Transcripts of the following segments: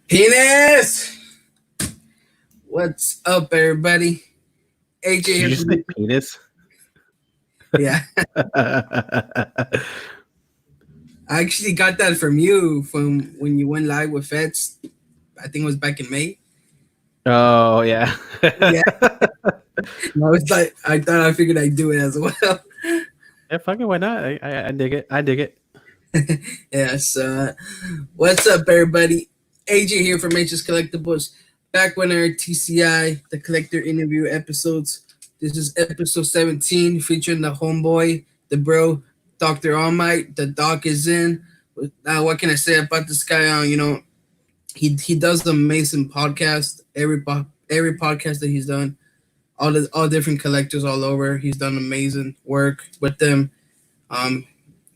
Penis! What's up, everybody? AJ Did you here just say from penis? yeah. I actually got that from you from when you went live with Feds. I think it was back in May. Oh yeah. Yeah, no, it's like I thought I figured I'd do it as well. Yeah, fuck it, why not? I dig it. I dig it. Yes. What's up, everybody? AJ here from H's Collectibles. Back when our TCI, the collector interview episodes. This is episode 17, featuring the homeboy, the bro, Dr. All Might. The doc is in. What can I say about this guy? He does an amazing podcast. Every podcast that he's done, all different collectors all over. He's done amazing work with them. Um,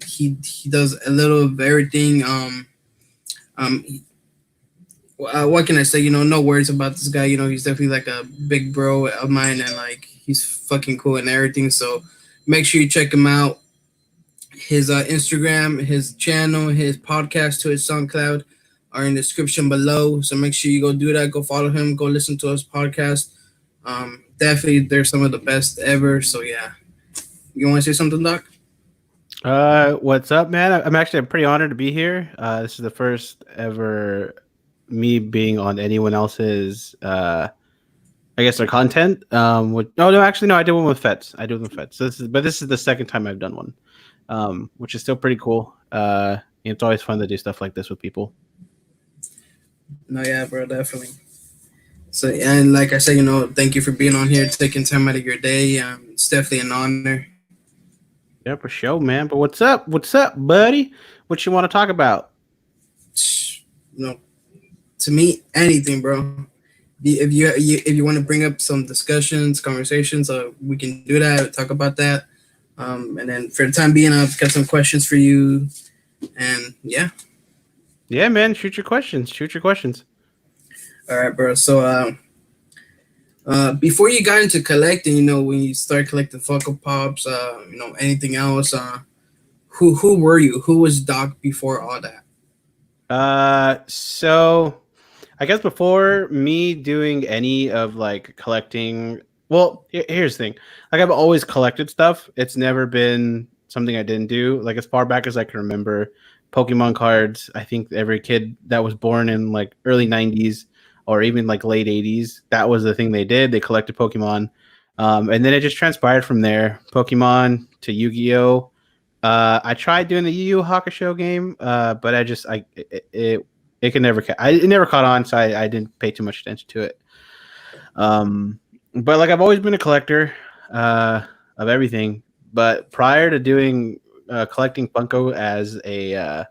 he does a little of everything. Um, what can I say? No words about this guy. He's definitely like a big bro of mine, and like he's fucking cool and everything. So make sure you check him out. His Instagram, his channel, his podcast to his Soundcloud are in the description below. So make sure you go do that. Go follow him. Go listen to his podcast. Definitely, they're some of the best ever. So yeah, you want to say something, Doc? What's up, man? I'm actually pretty honored to be here. This is the first ever me being on anyone else's I guess their content. No, actually no, I did one with Fets. I did one with Fets. So this is the second time I've done one. Which is still pretty cool. It's always fun to do stuff like this with people. No, yeah, bro, definitely. So, and like I said, thank you for being on here, taking time out of your day. It's definitely an honor. Yeah, for sure, man. But what's up? What's up, buddy? What you want to talk about? You know, to me, anything, bro. If you want to bring up some discussions, conversations, we can do that. Talk about that. And then for the time being, I've got some questions for you. And yeah, Yeah, man. Shoot your questions. Shoot your questions. all right, bro. So, before you got into collecting, when you start collecting Funko Pops, anything else, who were you? Who was Doc before all that? So I guess before me doing any of like collecting, well, here's the thing. Like I've always collected stuff. It's never been something I didn't do. Like as far back as I can remember, Pokemon cards. I think every kid that was born in like early 90s or even like late 80s, that was the thing they did. They collected Pokemon. And then it just transpired from there. Pokemon to Yu-Gi-Oh! I tried doing the Yu Yu Hakusho game, but it could never it never caught on, so I didn't pay too much attention to it. But like I've always been a collector of everything. But prior to doing collecting Funko as a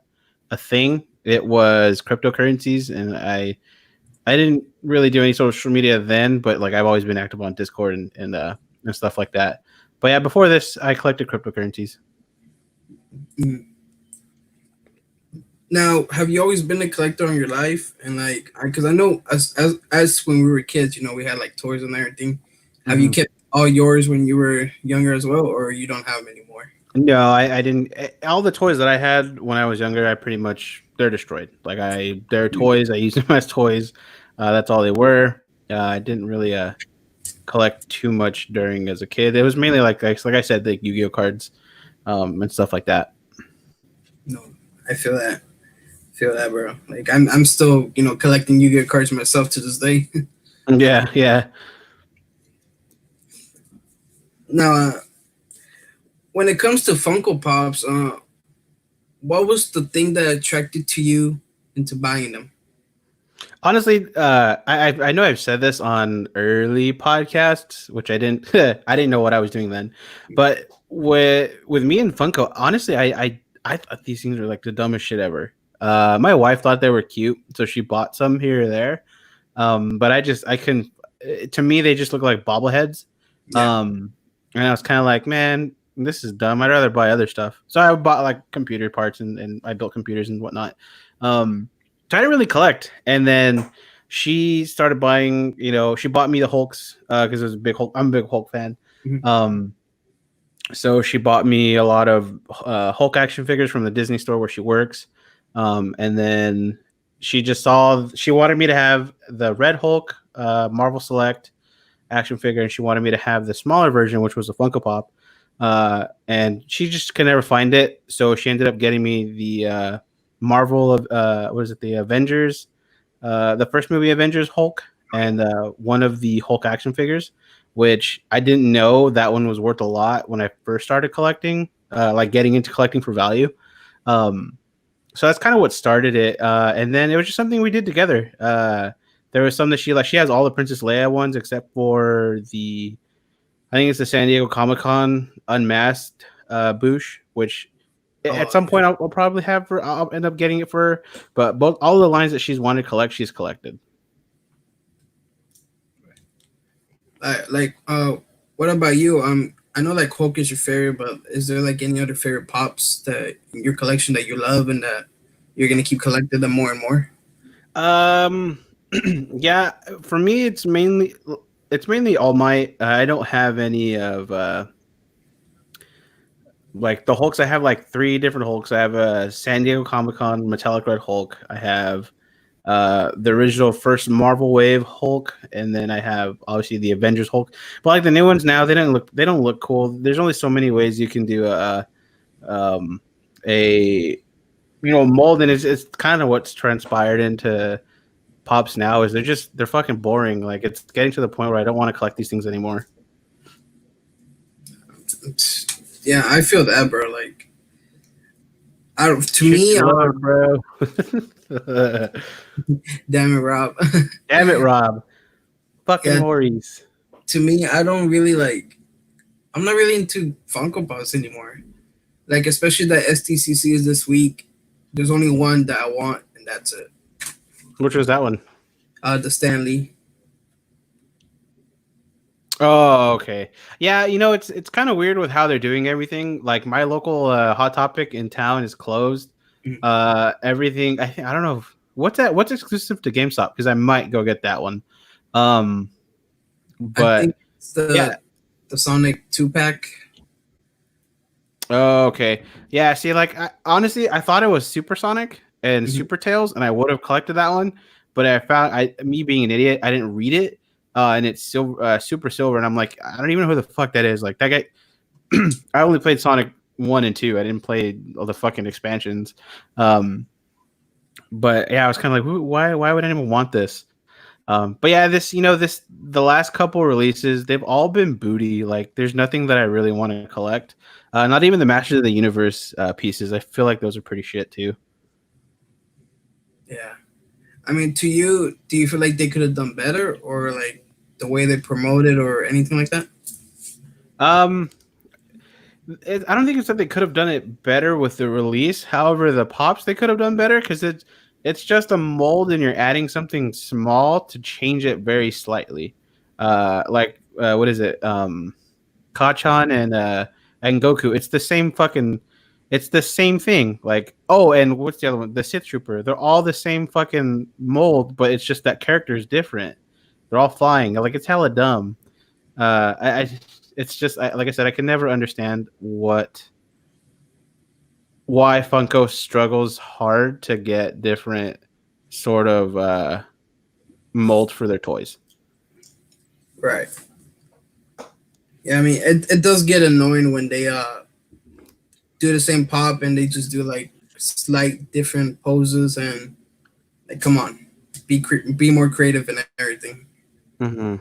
thing, it was cryptocurrencies, and I didn't really do any social media then, but like I've always been active on Discord and stuff like that. But yeah, before this, I collected cryptocurrencies. Mm. Now, have you always been a collector in your life? And like, because I know as when we were kids, we had like toys and everything. Have you Mhm. kept all yours when you were younger as well, or you don't have them anymore? No, I didn't. All the toys that I had when I was younger, I pretty much they're destroyed. They're toys. I used them as toys. That's all they were. I didn't really collect too much during as a kid. It was mainly like I said, the Yu-Gi-Oh cards, and stuff like that. No, I feel that. Feel that, bro. Like I'm still, collecting Yu-Gi-Oh cards myself to this day. Yeah, yeah. Now, when it comes to Funko Pops, what was the thing that attracted to you into buying them? Honestly, I know I've said this on early podcasts, which I didn't I didn't know what I was doing then. But with me and Funko, honestly, I thought these things were like the dumbest shit ever. My wife thought they were cute, so she bought some here or there. But I couldn't. To me, they just look like bobbleheads. Yeah. And I was kind of like, man, this is dumb. I'd rather buy other stuff. So I bought like computer parts and I built computers and whatnot. So I didn't really collect. And then she started buying, she bought me the Hulks because it was a big Hulk. I'm a big Hulk fan. Mhm. So she bought me a lot of Hulk action figures from the Disney store where she works. And then she wanted me to have the Red Hulk Marvel Select action figure, and she wanted me to have the smaller version, which was a Funko Pop. And she just could never find it, so she ended up getting me the Marvel of what is it, the Avengers, the first movie Avengers Hulk, and one of the Hulk action figures, which I didn't know that one was worth a lot when I first started collecting, like getting into collecting for value. Um, so that's kind of what started it, and then it was just something we did together. There was some that she has all the Princess Leia ones except for the, I think it's the San Diego Comic Con Unmasked Boosh, which at Oh, some point I'll probably have for. I'll end up getting it for her. But both all the lines that she's wanted to collect, she's collected. like what about you? I know like Hulk is your favorite, but is there like any other favorite pops that in your collection that you love and that you're gonna keep collecting them more and more? Um, yeah, for me it's mainly All Might. I don't have any of like the Hulks. I have like three different Hulks. I have a San Diego Comic Con metallic red Hulk. I have the original first Marvel Wave Hulk, and then I have obviously the Avengers Hulk. But like the new ones now, they don't look cool. There's only so many ways you can do um, a mold, and it's kind of what's transpired into pops now. Is they're fucking boring. Like it's getting to the point where I don't want to collect these things anymore. Yeah, I feel that, bro. Like, I don't, to Shoot me, your load, bro. damn it, Rob. Damn it, Rob. Fucking Yeah, Maurice. to me, I don't really like. I'm not really into Funko Pops anymore. Like, especially that STCC is this week. There's only one that I want, and that's it. Which was that one? The Stanley. Oh, okay. Yeah, it's kind of weird with how they're doing everything. Like my local Hot Topic in town is closed. Mhm. Everything I don't know what's exclusive to GameStop because I might go get that one. Um, I think but it's yeah. the Sonic 2 pack. Oh, okay. Yeah. See, like honestly, I thought it was Supersonic and Mhm. Super Tails, and I would have collected that one. But I found me being an idiot, I didn't read it, and it's Super Silver, and I'm like, I don't even know who the fuck that is. Like that guy. I only played Sonic 1 and 2. I didn't play all the fucking expansions. Um, but yeah, I was kind of like, why would anyone want this? But yeah, the last couple releases, they've all been booty. Like, there's nothing that I really want to collect. Not even the Masters of the Universe pieces. I feel like those are pretty shit too. Yeah. I mean, to you, do you feel like they could have done better, or like the way they promoted, or anything like that? Um, I don't think it's that they could have done it better with the release. However, the pops they could have done better because it's just a mold and you're adding something small to change it very slightly. What is it? Kachan and Goku. It's the same thing. Like, oh, and what's the other one? The Sith Trooper. They're all the same fucking mold, but it's just that character is different. They're all flying. Like it's hella dumb. I it's just like I said, I can never understand why Funko struggles hard to get different sort of mold for their toys. Right. Yeah, I mean, it does get annoying when they do the same pop and they just do like slight different poses and like, come on, be more creative and everything. Mm-hmm.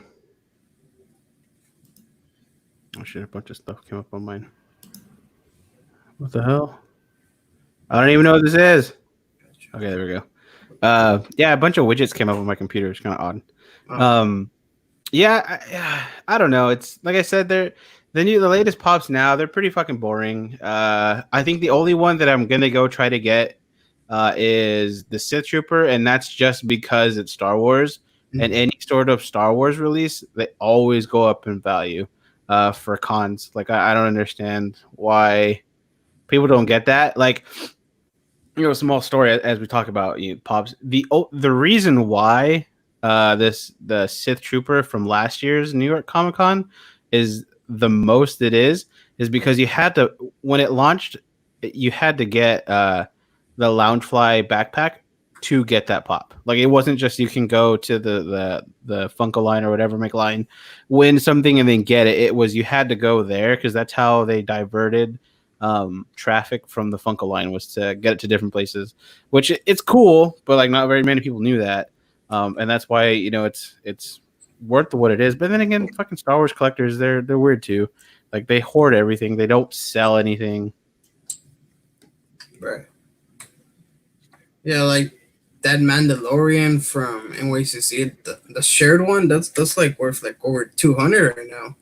Oh shit! A bunch of stuff came up on mine. What the hell? I don't even know what this is. Okay, there we go. Yeah, a bunch of widgets came up on my computer. It's kind of odd. Uh, Um, I don't know. It's like I said, the latest pops now. They're pretty fucking boring. I think the only one that I'm gonna go try to get is the Sith Trooper, and that's just because it's Star Wars. And any sort of Star Wars release, they always go up in value for cons. Like I don't understand why people don't get that. Like small story as we talk about pops. The reason why the Sith Trooper from last year's New York Comic Con is the most it is because you had to when it launched, you had to get the Loungefly backpack, to get that pop. Like it wasn't just you can go to the Funko line or whatever make line, win something and then get it. It was you had to go there because that's how they diverted traffic from the Funko line was to get it to different places, which it's cool, but like not very many people knew that, and that's why it's worth what it is. But then again, fucking Star Wars collectors, they're weird too. Like they hoard everything, they don't sell anything. Right. Yeah, like that Mandalorian from NYCC, the shared one, that's like worth like over 200 right now.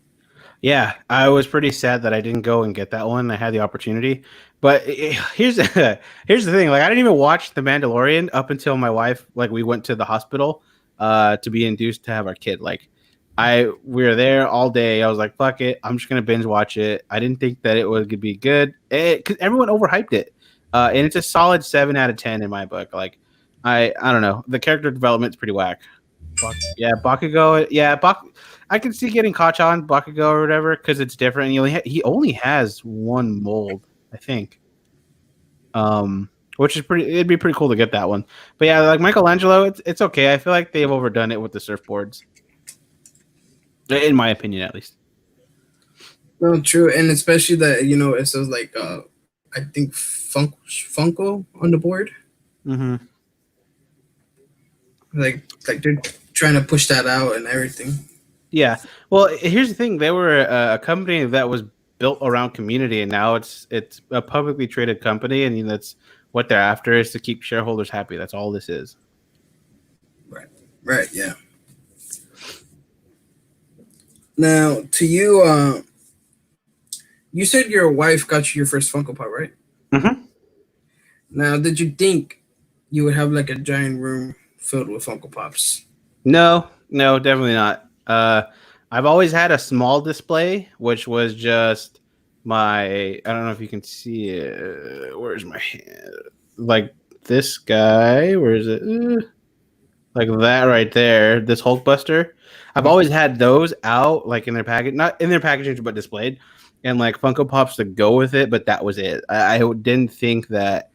Yeah, I was pretty sad that I didn't go and get that one. I had the opportunity, but here's here's the thing: like I didn't even watch The Mandalorian up until my wife, like we went to the hospital, to be induced to have our kid. Like we were there all day. I was like, fuck it, I'm just gonna binge watch it. I didn't think that it was gonna be good because everyone overhyped it, and it's a solid 7 out of 10 in my book. Like I don't know, the character development's pretty whack. Yeah, Bakugo. Yeah, I can see getting caught on Bakugo or whatever because it's different. He only has one mold, I think. Which is pretty. It'd be pretty cool to get that one. But yeah, like Michelangelo, it's okay. I feel like they've overdone it with the surfboards, in my opinion, at least. No, true, and especially that it says like I think Funko on the board. Mm-hmm. Like they're trying to push that out and everything. Yeah. Well, here's the thing: they were a company that was built around community, and now it's a publicly traded company, and that's what they're after is to keep shareholders happy. That's all this is. Right. Right. Yeah. Now, to you, you said your wife got you your first Funko Pop, right? Mm-hmm. Now, did you think you would have like a giant room filled with Funko Pops? No, definitely not. I've always had a small display, which was just I don't know if you can see it. Where's my hand? Like this guy. Where is it? Like that right there. This Hulkbuster. I've always had those out, like in their package, not in their packaging, but displayed, and like Funko Pops to go with it. But that was it. I didn't think that.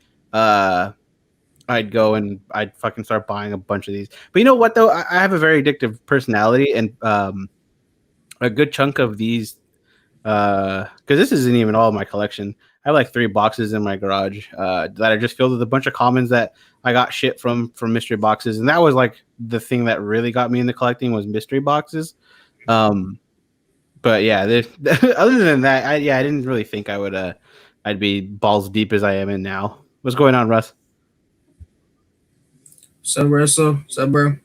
I'd go and I'd fucking start buying a bunch of these. But you know what though? I have a very addictive personality, and a good chunk of these, because this isn't even all of my collection. I have like 3 boxes in my garage that are just filled with a bunch of commons that I got shit from mystery boxes, and that was like the thing that really got me into collecting was mystery boxes. But yeah, other than that, I didn't really think I'd be balls deep as I am in now. What's going on, Russ? So, Russell, so bro.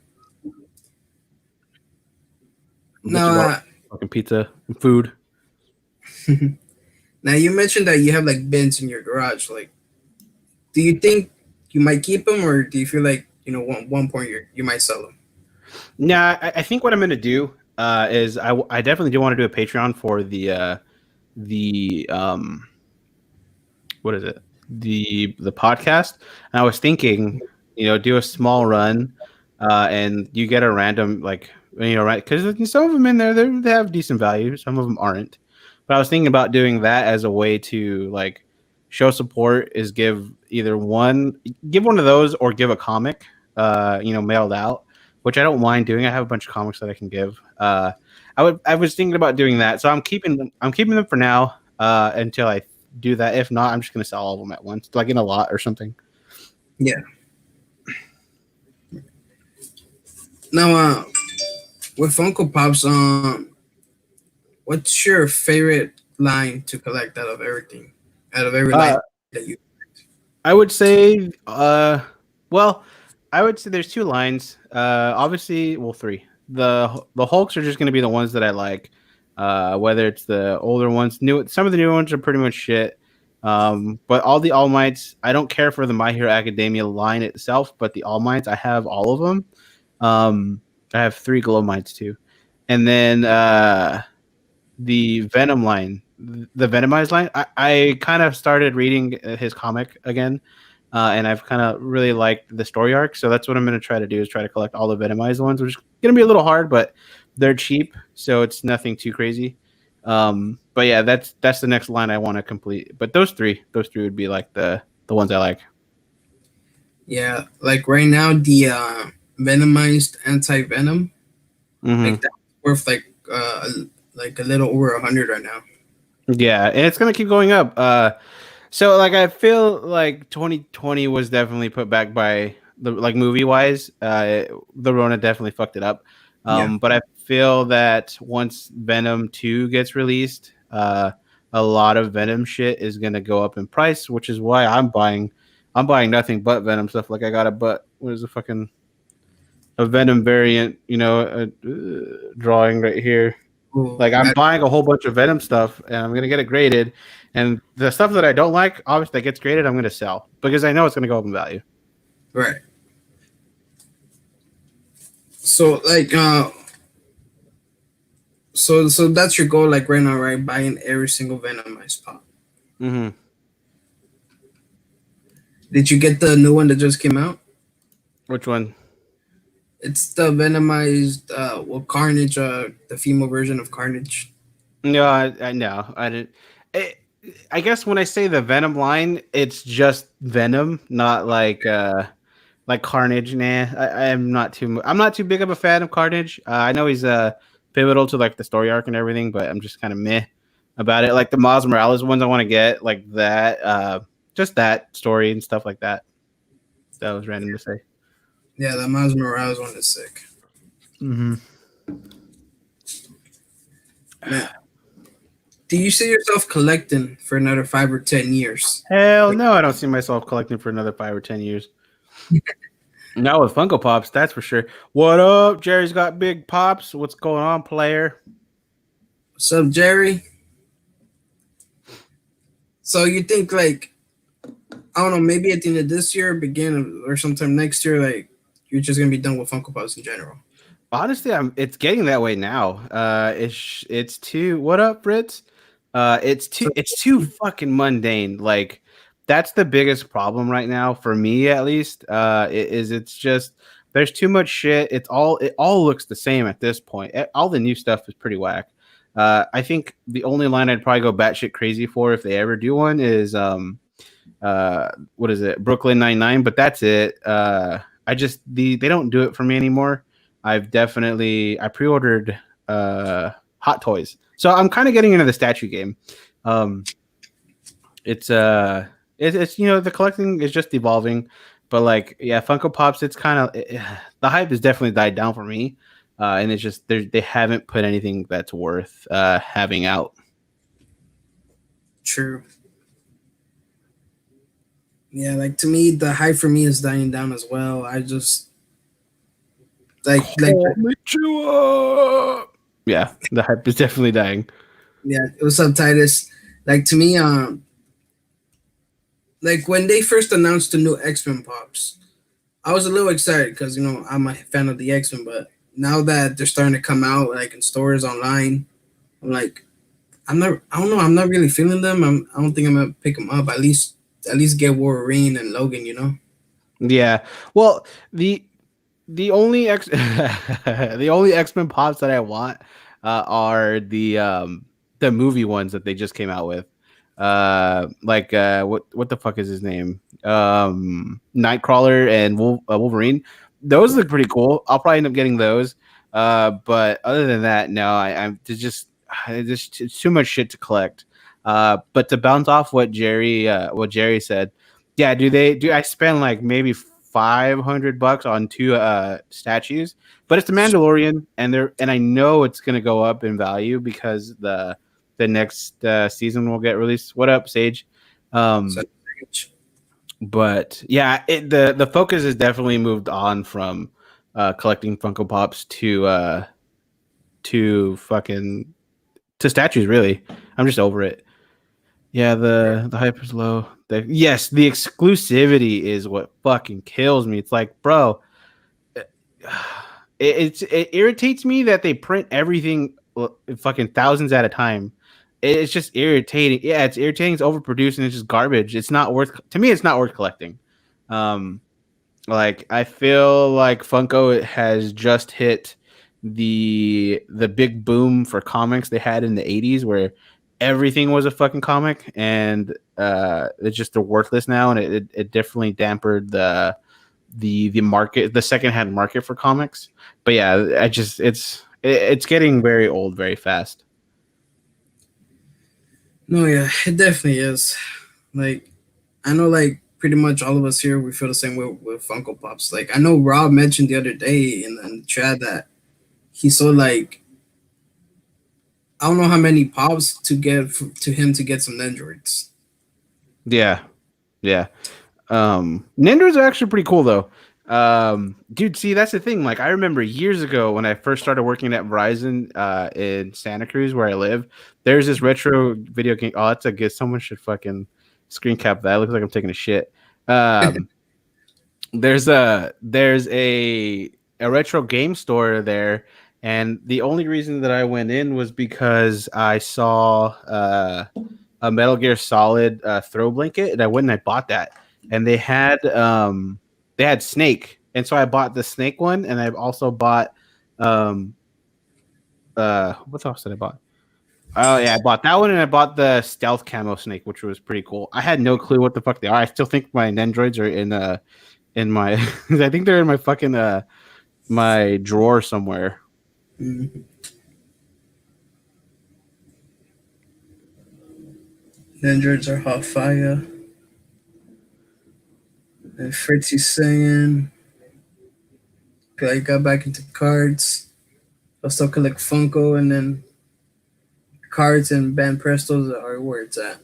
No, fucking pizza and food. now you mentioned that you have like bins in your garage. Like, do you think you might keep them, or do you feel like one point you might sell them? Nah, I think what I'm gonna do is I definitely do want to do a Patreon for the what is it, the podcast, and I was thinking do a small run, and you get a random like right, because some of them in there they have decent value, some of them aren't, but I was thinking about doing that as a way to like show support, is give one of those or give a comic mailed out, which I don't mind doing. I have a bunch of comics that I can give. I was thinking about doing that, so I'm keeping them for now until I do that. If not, I'm just gonna sell all of them at once, like in a lot or something. Yeah. Now, with Funko Pops, what's your favorite line to collect out of everything? Out of every line that you. I would say, well, I would say there's 2 lines. Obviously, well, 3. The Hulks are just going to be the ones that I like. Whether it's the older ones, some of the new ones are pretty much shit. But all the All Mights, I don't care for the My Hero Academia line itself, but the All Mights, I have all of them. I have 3 Glow Mites too, and then the Venom line, the Venomized line. I kind of started reading his comic again, and I've kind of really liked the story arc. So that's what I'm going to try to do, is try to collect all the Venomized ones, which is going to be a little hard, but they're cheap, so it's nothing too crazy. But yeah, that's the next line I want to complete. But those three would be like the ones I like. Yeah, like right now the venomized anti venom, like Hmm. that's worth like a little over 100 right now. Yeah, and it's gonna keep going up. So like I feel like 2020 was definitely put back by the like movie wise. The Rona definitely fucked it up. Yeah. But I feel that once Venom 2 gets released, a lot of Venom shit is gonna go up in price, which is why I'm buying nothing but Venom stuff. Like I got a but what is the fucking a Venom variant, drawing right here. Oh, Like I'm buying a whole bunch of Venom stuff, and I'm gonna get it graded. And the stuff that I don't like, obviously, that gets graded, I'm gonna sell because I know it's gonna go up in value. right. So so that's your goal like right now, right? Buying every single venomized pop. Hmm. Did you get the new one that just came out? Which one? It's the venomized Carnage, the female version of Carnage. No, I no, I didn't. It, I guess when I say the Venom line, it's just Venom, not like Carnage. Nah, I'm not too big of a fan of Carnage. I know he's pivotal to like the story arc and everything, but I'm just kind of meh about it. Like the Miles Morales ones, I want to get like that, just that story and stuff like that. That was random to say. Yeah, the Miles Morales one is sick. Hmm. Man, do you see yourself collecting for another 5 or 10 years? Hell Like, no, I don't see myself collecting for another 5 or 10 years. Not with Funko Pops, that's for sure. What up? Jerry's got big pops. What's going on, player? what's up, Jerry? So you think like I don't know, maybe at the end of this year, or sometime next year, like you're just gonna be done with Funko Pops in general. Honestly, it's getting that way now. It's too. What up, Fritz? So it's too fucking mundane. Like that's the biggest problem right now for me, at least. It's just there's too much shit. It all looks the same at this point. All the new stuff is pretty whack. I think the only line I'd probably go batshit crazy for if they ever do one is what is it, Brooklyn 99, but that's it. I just they don't do it for me anymore. I pre-ordered Hot Toys, so I'm kind of getting into the statue game. Um, it's it's the collecting is just evolving, but like yeah, Funko Pops, it's kind of the hype has definitely died down for me, and it's just they haven't put anything that's worth having out. true. Yeah, like to me, the hype for me is dying down as well. I just like Call me Chua. Yeah, the hype is definitely dying. yeah. What's up, Titus? Like to me, like when they first announced the new X Men Pops, I was a little excited because I'm a fan of the X Men, but now that they're starting to come out like in stores online, I'm like, I'm not. I don't know. I'm not really feeling them. I don't think I'm gonna pick them up. At least get Wolverine and Logan. Yeah. Well, the only X the only X-Men pops that I want are the movie ones that they just came out with. What the fuck is his name? Nightcrawler and Wolverine. Those look pretty cool. I'll probably end up getting those. But other than that, no, I'm there's just it's too much shit to collect. But to bounce off what Jerry said, yeah, do I spend like maybe $500 on two statues? But it's the Mandalorian, and I know it's gonna go up in value because the next season will get released. What up, Sage? So Um, but yeah, the focus has definitely moved on from collecting Funko Pops to fucking to statues. Really, I'm just over it. Yeah, the hype is low. Yes, the exclusivity is what fucking kills me. It's like, bro, it irritates me that they print everything fucking thousands at a time. It's just irritating. Yeah, it's irritating. It's overproduced and it's just garbage. It's not worth to me. It's not worth collecting. Um, like I feel like Funko has just hit the big boom for comics they had in the 80s where everything was a fucking comic and it's just they're worthless now and it definitely dampened the market, the secondhand market for comics. But yeah, I just it's getting very old very fast. No, yeah, it definitely is. Like, I know, like, pretty much all of us here, we feel the same way with Funko Pops. Like, I know Rob mentioned the other day in the chat that he sold, like, I don't know how many pops to get to him to get some Androids. Yeah, yeah. Ninjas are actually pretty cool though. Dude, see that's the thing. Like I remember years ago when I first started working at Verizon in Santa Cruz where I live, there's this retro video game. Oh, that's a good. Someone should fucking screen cap that. It looks like I'm taking a shit. Um, there's a retro game store there, and the only reason that I went in was because I saw a Metal Gear Solid throw blanket, and I went and I bought that. And they had Snake, and so I bought the Snake one, and I also bought um what else did I buy? Oh yeah, I bought that one, and I bought the Stealth Camo Snake, which was pretty cool. I had no clue what the fuck they are. I still think my Nendroids are in my I think they're in my fucking my drawer somewhere. Mm. Androids are hot fire. And Fritzy saying, I got back into cards. I'll still collect Funko, and then cards and Band Prestos are where it's at.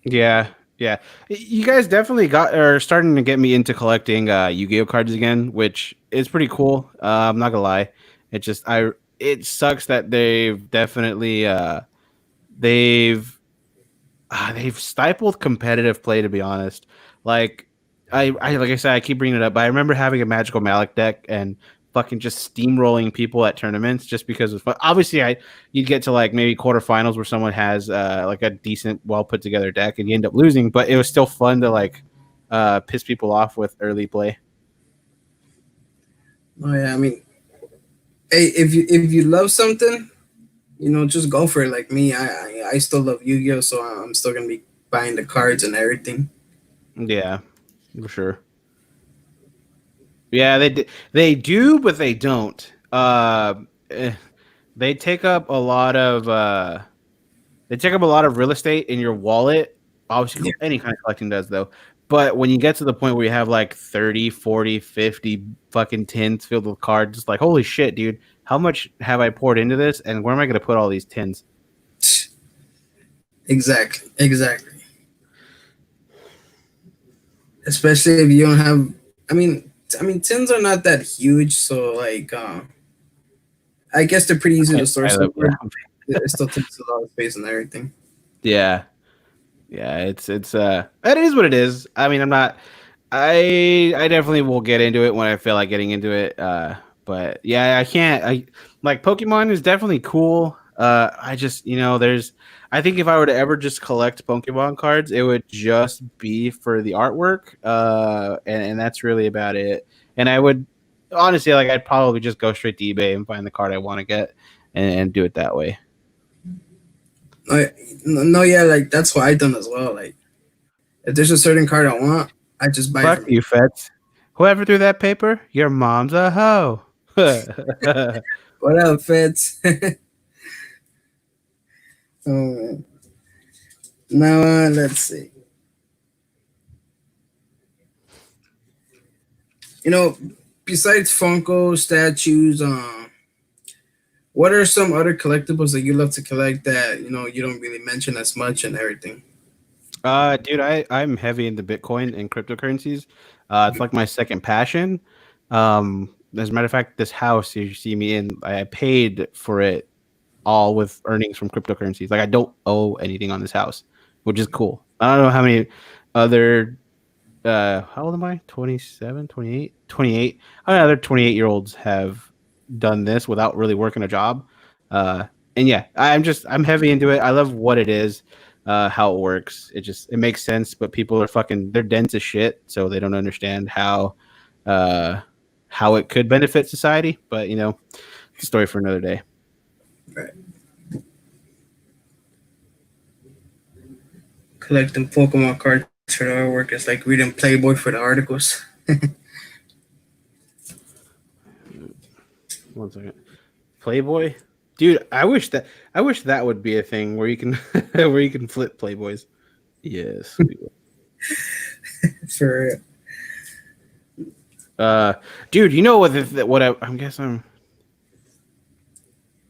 Yeah, yeah. You guys definitely got are starting to get me into collecting Yu-Gi-Oh cards again, which is pretty cool. I'm not gonna lie. It just I it sucks that they've they've stifled competitive play, to be honest. Like I like I said, I keep bringing it up, but I remember having a Magical Malik deck and fucking just steamrolling people at tournaments just because of fun. Obviously you'd get to like maybe quarterfinals where someone has like a decent, well put together deck and you end up losing, but it was still fun to like piss people off with early play. Oh yeah, I mean, hey, if you love something, just go for it. Like me, I still love Yu-Gi-Oh, so I'm still gonna be buying the cards and everything. Yeah, for sure. Yeah, they do, but they don't. Eh, they take up a lot of they take up a lot of real estate in your wallet. Obviously, Yeah. any kind of collecting does, though. But when you get to the point where you have like 30, 40, 50 fucking tins filled with cards, it's like, holy shit, dude. How much have I poured into this? And where am I going to put all these tins? Exactly, exactly. Especially if you don't have. I mean, tins are not that huge, so like, I guess they're pretty easy to store I love somewhere. It still takes a lot of space and everything. Yeah. Yeah, it's it is what it is. I mean, I'm not I definitely will get into it when I feel like getting into it. But yeah, I can't. I like Pokemon is definitely cool. I just there's. I think if I were to ever just collect Pokemon cards, it would just be for the artwork. And that's really about it. And I would honestly like I'd probably just go straight to eBay and find the card I want to get and do it that way. No, yeah, like that's what I done as well. Like, if there's a certain card I want, I just buy it Fuck from you, Fets. Whoever threw that paper, your mom's a hoe. what up, Feds. Oh, now let's see. You know, besides Funko statues, what are some other collectibles that you love to collect that you don't really mention as much and everything? Dude, I'm heavy into Bitcoin and cryptocurrencies. It's like my second passion. As a matter of fact, this house you see me in, I paid for it all with earnings from cryptocurrencies. Like I don't owe anything on this house, which is cool. I don't know how many other how old am I? 27, 28, 28. How many other 28-year-olds have done this without really working a job? And yeah, I'm heavy into it. I love what it is, how it works. It makes sense, but people are fucking they're dense as shit, so they don't understand uh how it could benefit society. But it's a story for another day. Right. Collecting Pokemon cards for the artwork is like reading Playboy for the articles. One second. Playboy, dude. I wish that would be a thing where you can where you can flip Playboys. Yes, we will. For Uh, dude, you know what I'm guessing.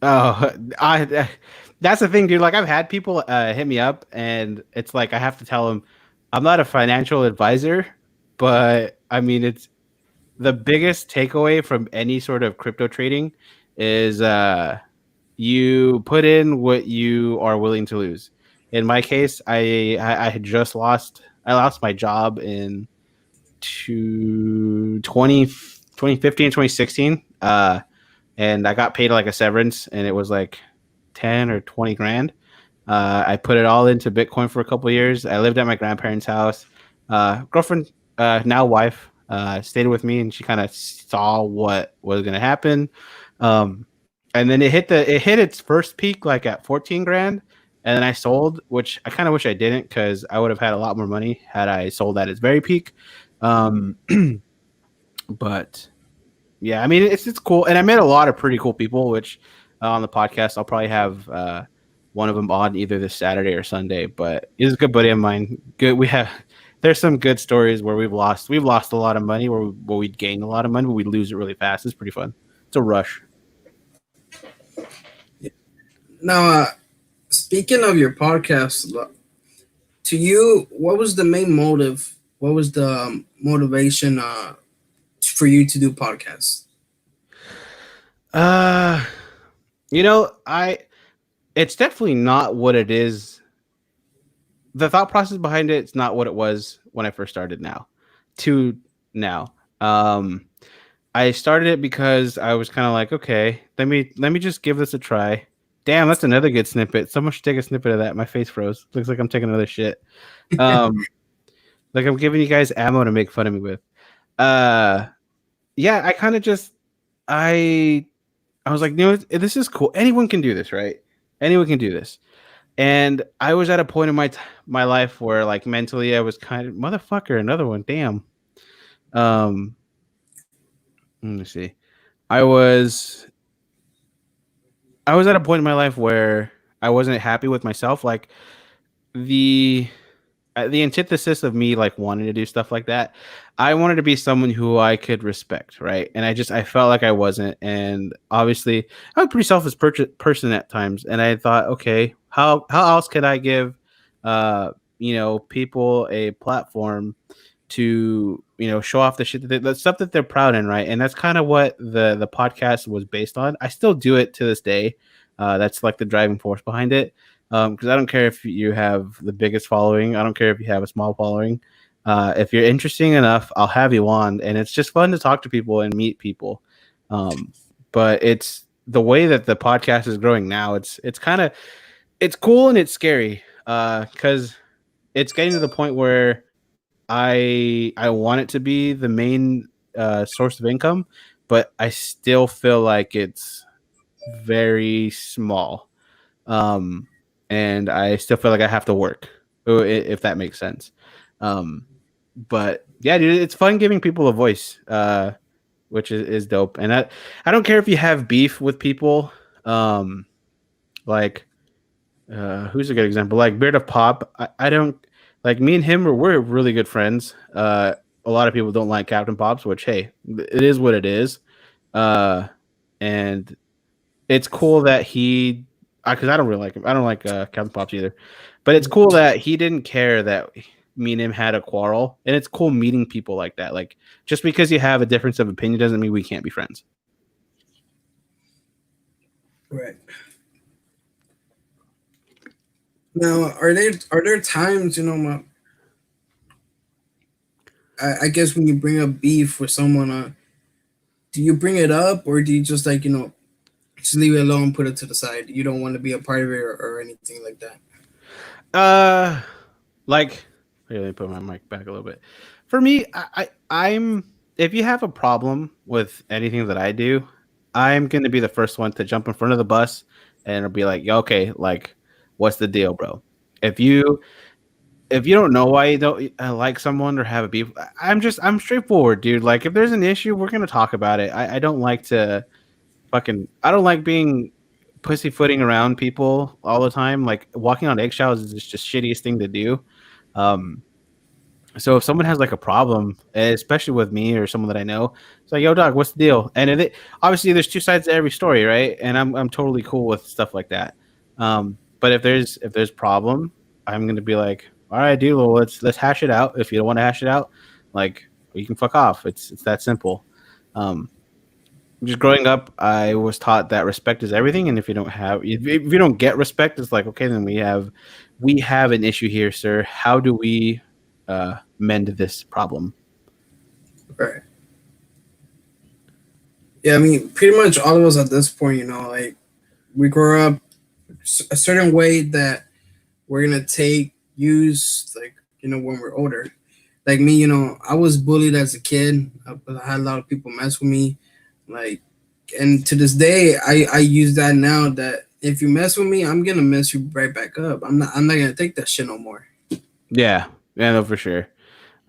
Oh, that's the thing, dude. Like I've had people hit me up, and it's like I have to tell them I'm not a financial advisor, but I mean it's the biggest takeaway from any sort of crypto trading is you put in what you are willing to lose. In my case, I had just lost my job in to 2015 2016. And I got paid like a severance, and it was like 10 or 20 grand. I put it all into Bitcoin for a couple of years. I lived at my grandparents' house. Girlfriend, now wife, stayed with me, and she kind of saw what was going to happen. And then it hit its first peak like at 14 grand, and then I sold, which I kind of wish I didn't because I would have had a lot more money had I sold at its very peak. Um, but yeah, I mean it's cool, and I met a lot of pretty cool people. Which on the podcast, I'll probably have one of them on either this Saturday or Sunday. But he's a good buddy of mine. Good, we have there's some good stories where we've lost a lot of money, where we gain a lot of money, but we lose it really fast. It's pretty fun. It's a rush. now, speaking of your podcast, to you, what was the main motive? What was the motivation for you to do podcasts? Uh, I it's definitely not what it is. The thought process behind it's not what it was when I first started to now. I started it because I was kind of like, okay, let me just give this a try. Damn, that's another good snippet. Someone should take a snippet of that. My face froze. Looks like I'm taking another shit. Um, like I'm giving you guys ammo to make fun of me with. Uh, yeah, I kind of just I I was like, this is cool. Anyone can do this, right? Anyone can do this. And I was at a point in my life where like mentally I was kind of motherfucker, another one. Damn. Um, let me see. I was I was at a point in my life where I wasn't happy with myself. Like the the antithesis of me like wanting to do stuff like that. I wanted to be someone who I could respect, right? And I felt like I wasn't. And obviously, I'm a pretty selfish person at times. And I thought, okay, how else could I give, people a platform to show off the shit the stuff that they're proud in, right? And that's kind of what the podcast was based on. I still do it to this day. That's like the driving force behind it. Because I don't care if you have the biggest following. I don't care if you have a small following. If you're interesting enough, I'll have you on, and it's just fun to talk to people and meet people. But it's the way that the podcast is growing now. It's cool and it's scary because it's getting to the point where I want it to be the main source of income, but I still feel like it's very small. Um, and I still feel like I have to work, if that makes sense. Um, but yeah, dude, it's fun giving people a voice, which is dope. And I don't care if you have beef with people. Like, who's a good example? Like Beard of Pop. I don't like me and him. We're really good friends. A lot of people don't like Captain Pops, which hey, it is what it is. And it's cool that he because I don't really like him. I don't like Captain Pops either, but it's cool that he didn't care that me and him had a quarrel, and it's cool meeting people like that. Like just because you have a difference of opinion doesn't mean we can't be friends. Right. Now, are there times, I guess when you bring up beef with someone, do you bring it up, or do you just like just leave it alone, put it to the side? You don't want to be a part of it, or anything like that. Uh, like here, let me put my mic back a little bit. For me, I'm if you have a problem with anything that I do, I'm gonna be the first one to jump in front of the bus and it'll be like, "Yeah, okay, like, what's the deal, bro? If you if you don't know why you don't like someone or have a beef, I'm straightforward, dude. Like, if there's an issue, we're gonna talk about it. I don't like to fucking I don't like being pussyfooting around people all the time. Like walking on eggshells is just shittiest thing to do. Um, so if someone has like a problem, especially with me or someone that I know, it's like, yo, dog, what's the deal? And obviously there's two sides to every story, right? And I'm totally cool with stuff like that. But if there's problem, I'm gonna be like, all right, dude, well, let's hash it out. If you don't want to hash it out, like you can fuck off. It's that simple. Um, just growing up, I was taught that respect is everything, and if you don't get respect, it's like, okay, then we have an issue here, sir. How do we mend this problem? Right. Yeah, I mean, pretty much all of us at this point, like we grow up a certain way that we're gonna use like when we're older. Like me, I was bullied as a kid. I had a lot of people mess with me, like, and to this day, I use that now. That if you mess with me, I'm gonna mess you right back up. I'm not gonna take that shit no more. Yeah, yeah, no, for sure.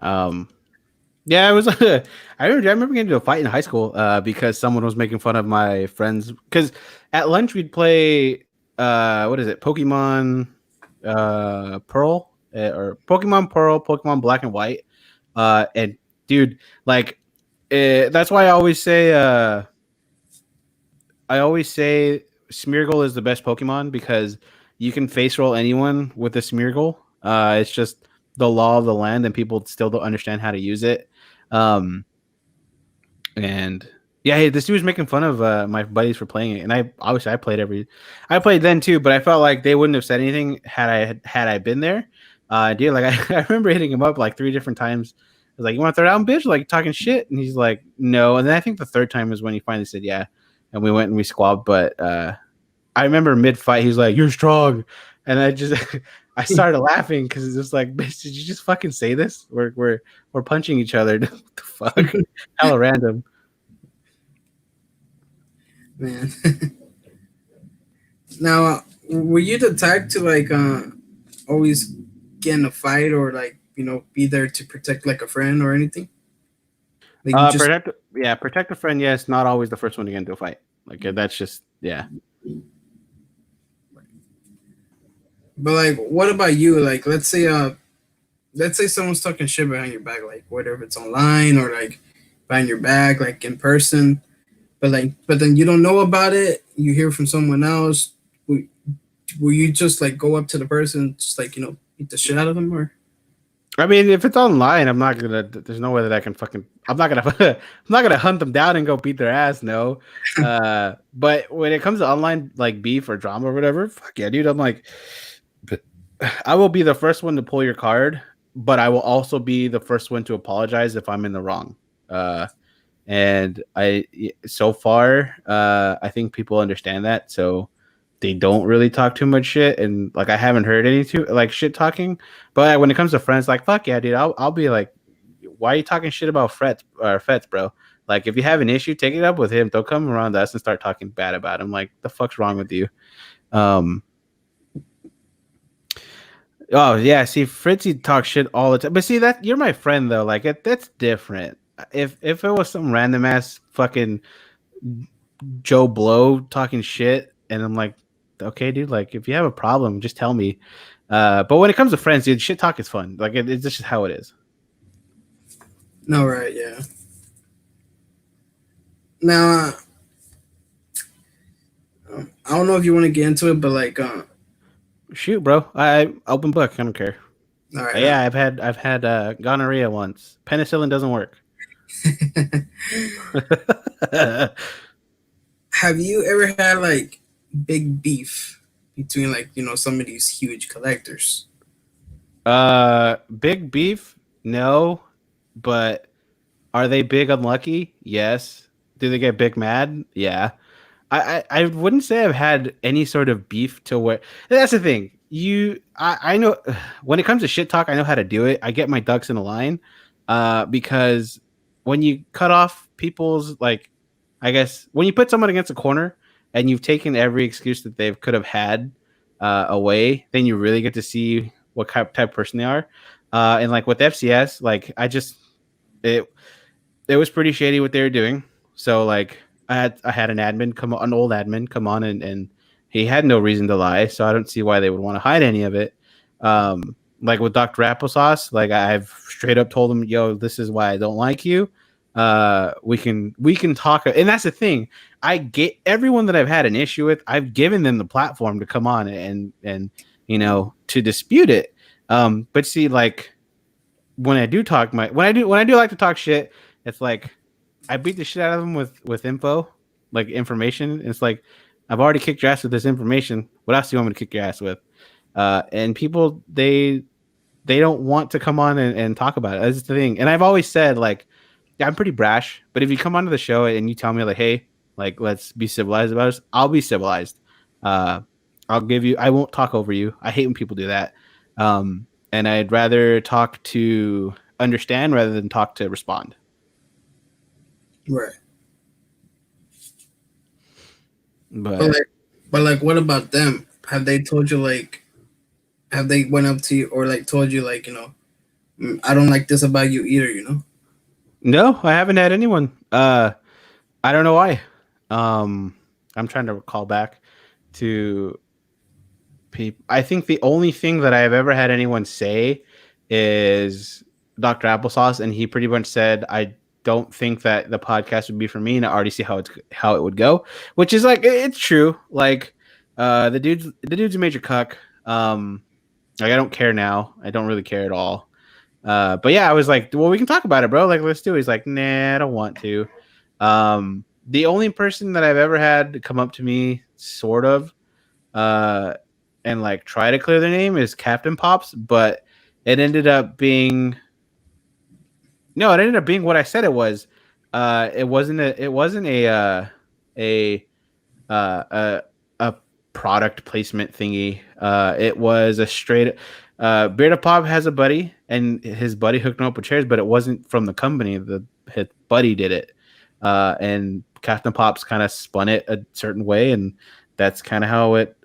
Um, yeah, it was. I remember getting into a fight in high school because someone was making fun of my friends. Because at lunch we'd play, what is it, Pokemon, Pearl, or Pokemon Pearl, Pokemon Black and White, and dude, like, that's why I always say Smeargle is the best Pokemon because you can face roll anyone with a Smeargle. It's just the law of the land, and people still don't understand how to use it. Um, and yeah, hey, this dude was making fun of my buddies for playing it, and I played then too, but I felt like they wouldn't have said anything had I been there. Dude, like I remember hitting him up like three different times. I was like, "You want to throw down, bitch?" Like talking shit, and he's like, "No." And then I think the third time is when he finally said, "Yeah," and we went and we squabbed. But I remember mid fight, he's like, "You're strong," and I just I started laughing because it's just like, "Bitch, did you just fucking say this? We're punching each other. What the fuck? Hella random." Man. Now, were you the type to like always get in a fight or like be there to protect like a friend or anything? Like you just Protect a friend. Yes, not always the first one to get into a fight. Like that's just yeah. But like, what about you? Like, let's say someone's talking shit behind your back, like whether it's online or like behind your back, like in person. But then you don't know about it. You hear from someone else. Will you just like go up to the person, just like beat the shit out of them, or? I mean, if it's online, I'm not gonna. There's no way that I can fucking. I'm not gonna. I'm not gonna hunt them down and go beat their ass. No. But when it comes to online like beef or drama or whatever, fuck yeah, dude. I'm like, I will be the first one to pull your card, but I will also be the first one to apologize if I'm in the wrong. Uh, and so far, I think people understand that, so they don't really talk too much shit, and like I haven't heard any too like shit talking. But when it comes to friends, like fuck yeah, dude, I'll be like, why are you talking shit about Fets, bro? Like if you have an issue, take it up with him. Don't come around us and start talking bad about him. Like the fuck's wrong with you? Um, Oh yeah, see, Fritzy talks shit all the time. But see that you're my friend though. Like that's different. If it was some random ass fucking Joe Blow talking shit, and I'm like, okay, dude, like if you have a problem, just tell me. But when it comes to friends, dude, shit talk is fun. Like it's just how it is. No, right? Yeah. Now, I don't know if you want to get into it, but like, Shoot, bro, I open book. I don't care. all right. Yeah, I've had gonorrhea once. Penicillin doesn't work. Have you ever had like big beef between like some of these huge collectors? Big beef? No, but are they big unlucky? Yes. Do they get big mad? Yeah. I wouldn't say I've had any sort of beef to where that's the thing. I know when it comes to shit talk, I know how to do it. I get my ducks in a line. Because when you cut off people's like I guess when you put someone against a corner and you've taken every excuse that they could have had away, then you really get to see what type of person they are. And like with FCS, like it it was pretty shady what they were doing. So like I had an admin come on, an old admin come on, and he had no reason to lie, so I don't see why they would want to hide any of it. Like with Dr. Applesauce, like I've straight up told him, "Yo, this is why I don't like you. We can talk," and that's the thing. I get everyone that I've had an issue with. I've given them the platform to come on and to dispute it. But see, like when I do talk my when I do like to talk shit, it's like I beat the shit out of them with info, like information. It's like I've already kicked your ass with this information. What else do you want me to kick your ass with? And people they don't want to come on and talk about it. That's the thing. And I've always said like, yeah, I'm pretty brash, but if you come onto the show and you tell me like, hey, like let's be civilized about this, I'll be civilized. Uh, I'll give you. I won't talk over you. I hate when people do that. And I'd rather talk to understand rather than talk to respond. Right. But But like, what about them? Have they told you like? Have they went up to you or like told you like I don't like this about you either? no, I haven't had anyone. I don't know why. Um, I'm trying to recall back to people. I think the only thing that I have ever had anyone say is Dr. Applesauce, and he pretty much said, "I don't think that the podcast would be for me, and I already see how it would go," which is like it's true. Like, the dude's a major cuck. Like I don't care now. I don't really care at all. But yeah, I was like, well, we can talk about it, bro. Like, let's do it. He's like, nah, I don't want to. The only person that I've ever had come up to me, sort of, uh, and like try to clear their name is Captain Pops, but it ended up being no, it ended up being what I said it was. It wasn't a a product placement thingy. It was a straight. Bearded Pop has a buddy, and his buddy hooked him up with chairs, but it wasn't from the company. His buddy did it, and Captain Pops kind of spun it a certain way, and that's kind of how it.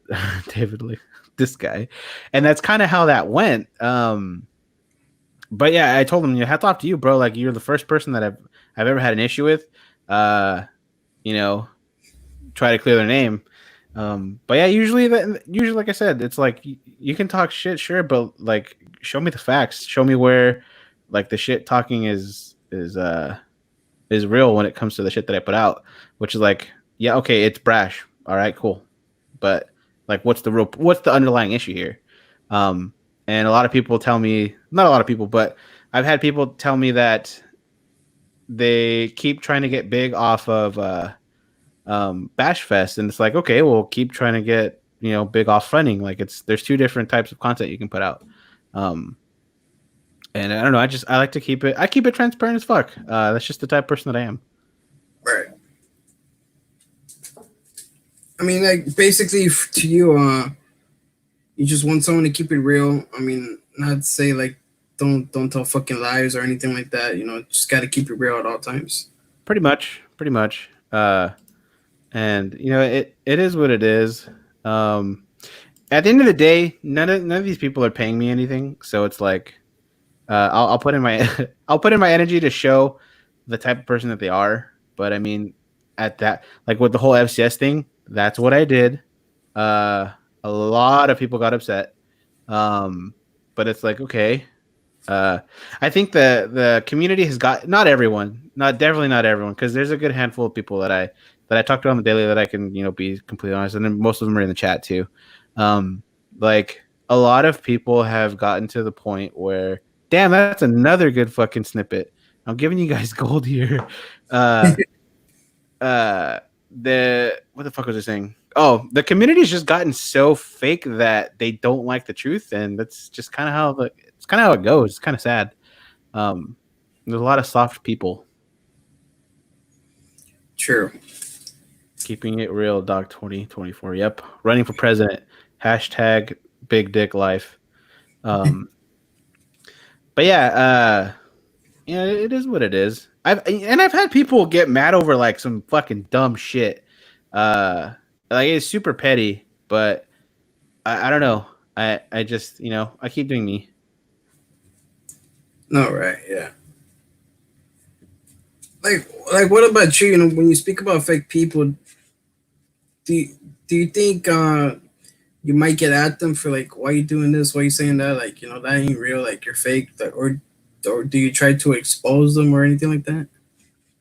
David Lee, this guy, and that's kind of how that went. But yeah, I told him, hats off to you, bro. Like you're the first person that I've ever had an issue with. Uh, you know, try to clear their name. But yeah, usually, like I said, it's like you can talk shit, sure, but like show me the facts. Show me where like the shit talking is real when it comes to the shit that I put out, which is like, yeah, okay, it's brash. All right, cool. But like what's the underlying issue here? And a lot of people tell me, not a lot of people, but I've had people tell me that they keep trying to get big off of Bash Fest, and it's like, okay, well, keep trying to get big off funding. Like there's two different types of content you can put out. Um, and I don't know, I like to keep it transparent as fuck. That's just the type of person that I am. Right. I mean, like basically to you, you just want someone to keep it real. I mean, not to say like don't tell fucking lies or anything like that. Just got to keep it real at all times. Pretty much. And it is what it is. Um, at the end of the day, none of these people are paying me anything, so it's like I'll put in my I'll put in my energy to show the type of person that they are. But I mean, at that, like with the whole FCS thing, that's what I did. A lot of people got upset, but it's like, okay. Uh, I think the community has got, not everyone, not definitely not everyone, because there's a good handful of people that I talk to on the daily that I can be completely honest, and then most of them are in the chat too. Um, like a lot of people have gotten to the point where, damn, that's another good fucking snippet. I'm giving you guys gold here. Uh, the what the fuck was I saying? Oh, the community's just gotten so fake that they don't like the truth, and that's just kind of how it goes. It's kind of sad. Um, there's a lot of soft people. True. Keeping it real, Doc 2024. Yep. Running for president. Hashtag big dick life. Um, but yeah, it is what it is. I've had people get mad over like some fucking dumb shit. Like it's super petty, but I don't know. I just I keep doing me. No, right, yeah. like what about you? You know, when you speak about fake people, do you, do you think you might get at them for like why you doing this, why you saying that, like you know that ain't real, like you're fake, like, or do you try to expose them or anything like that?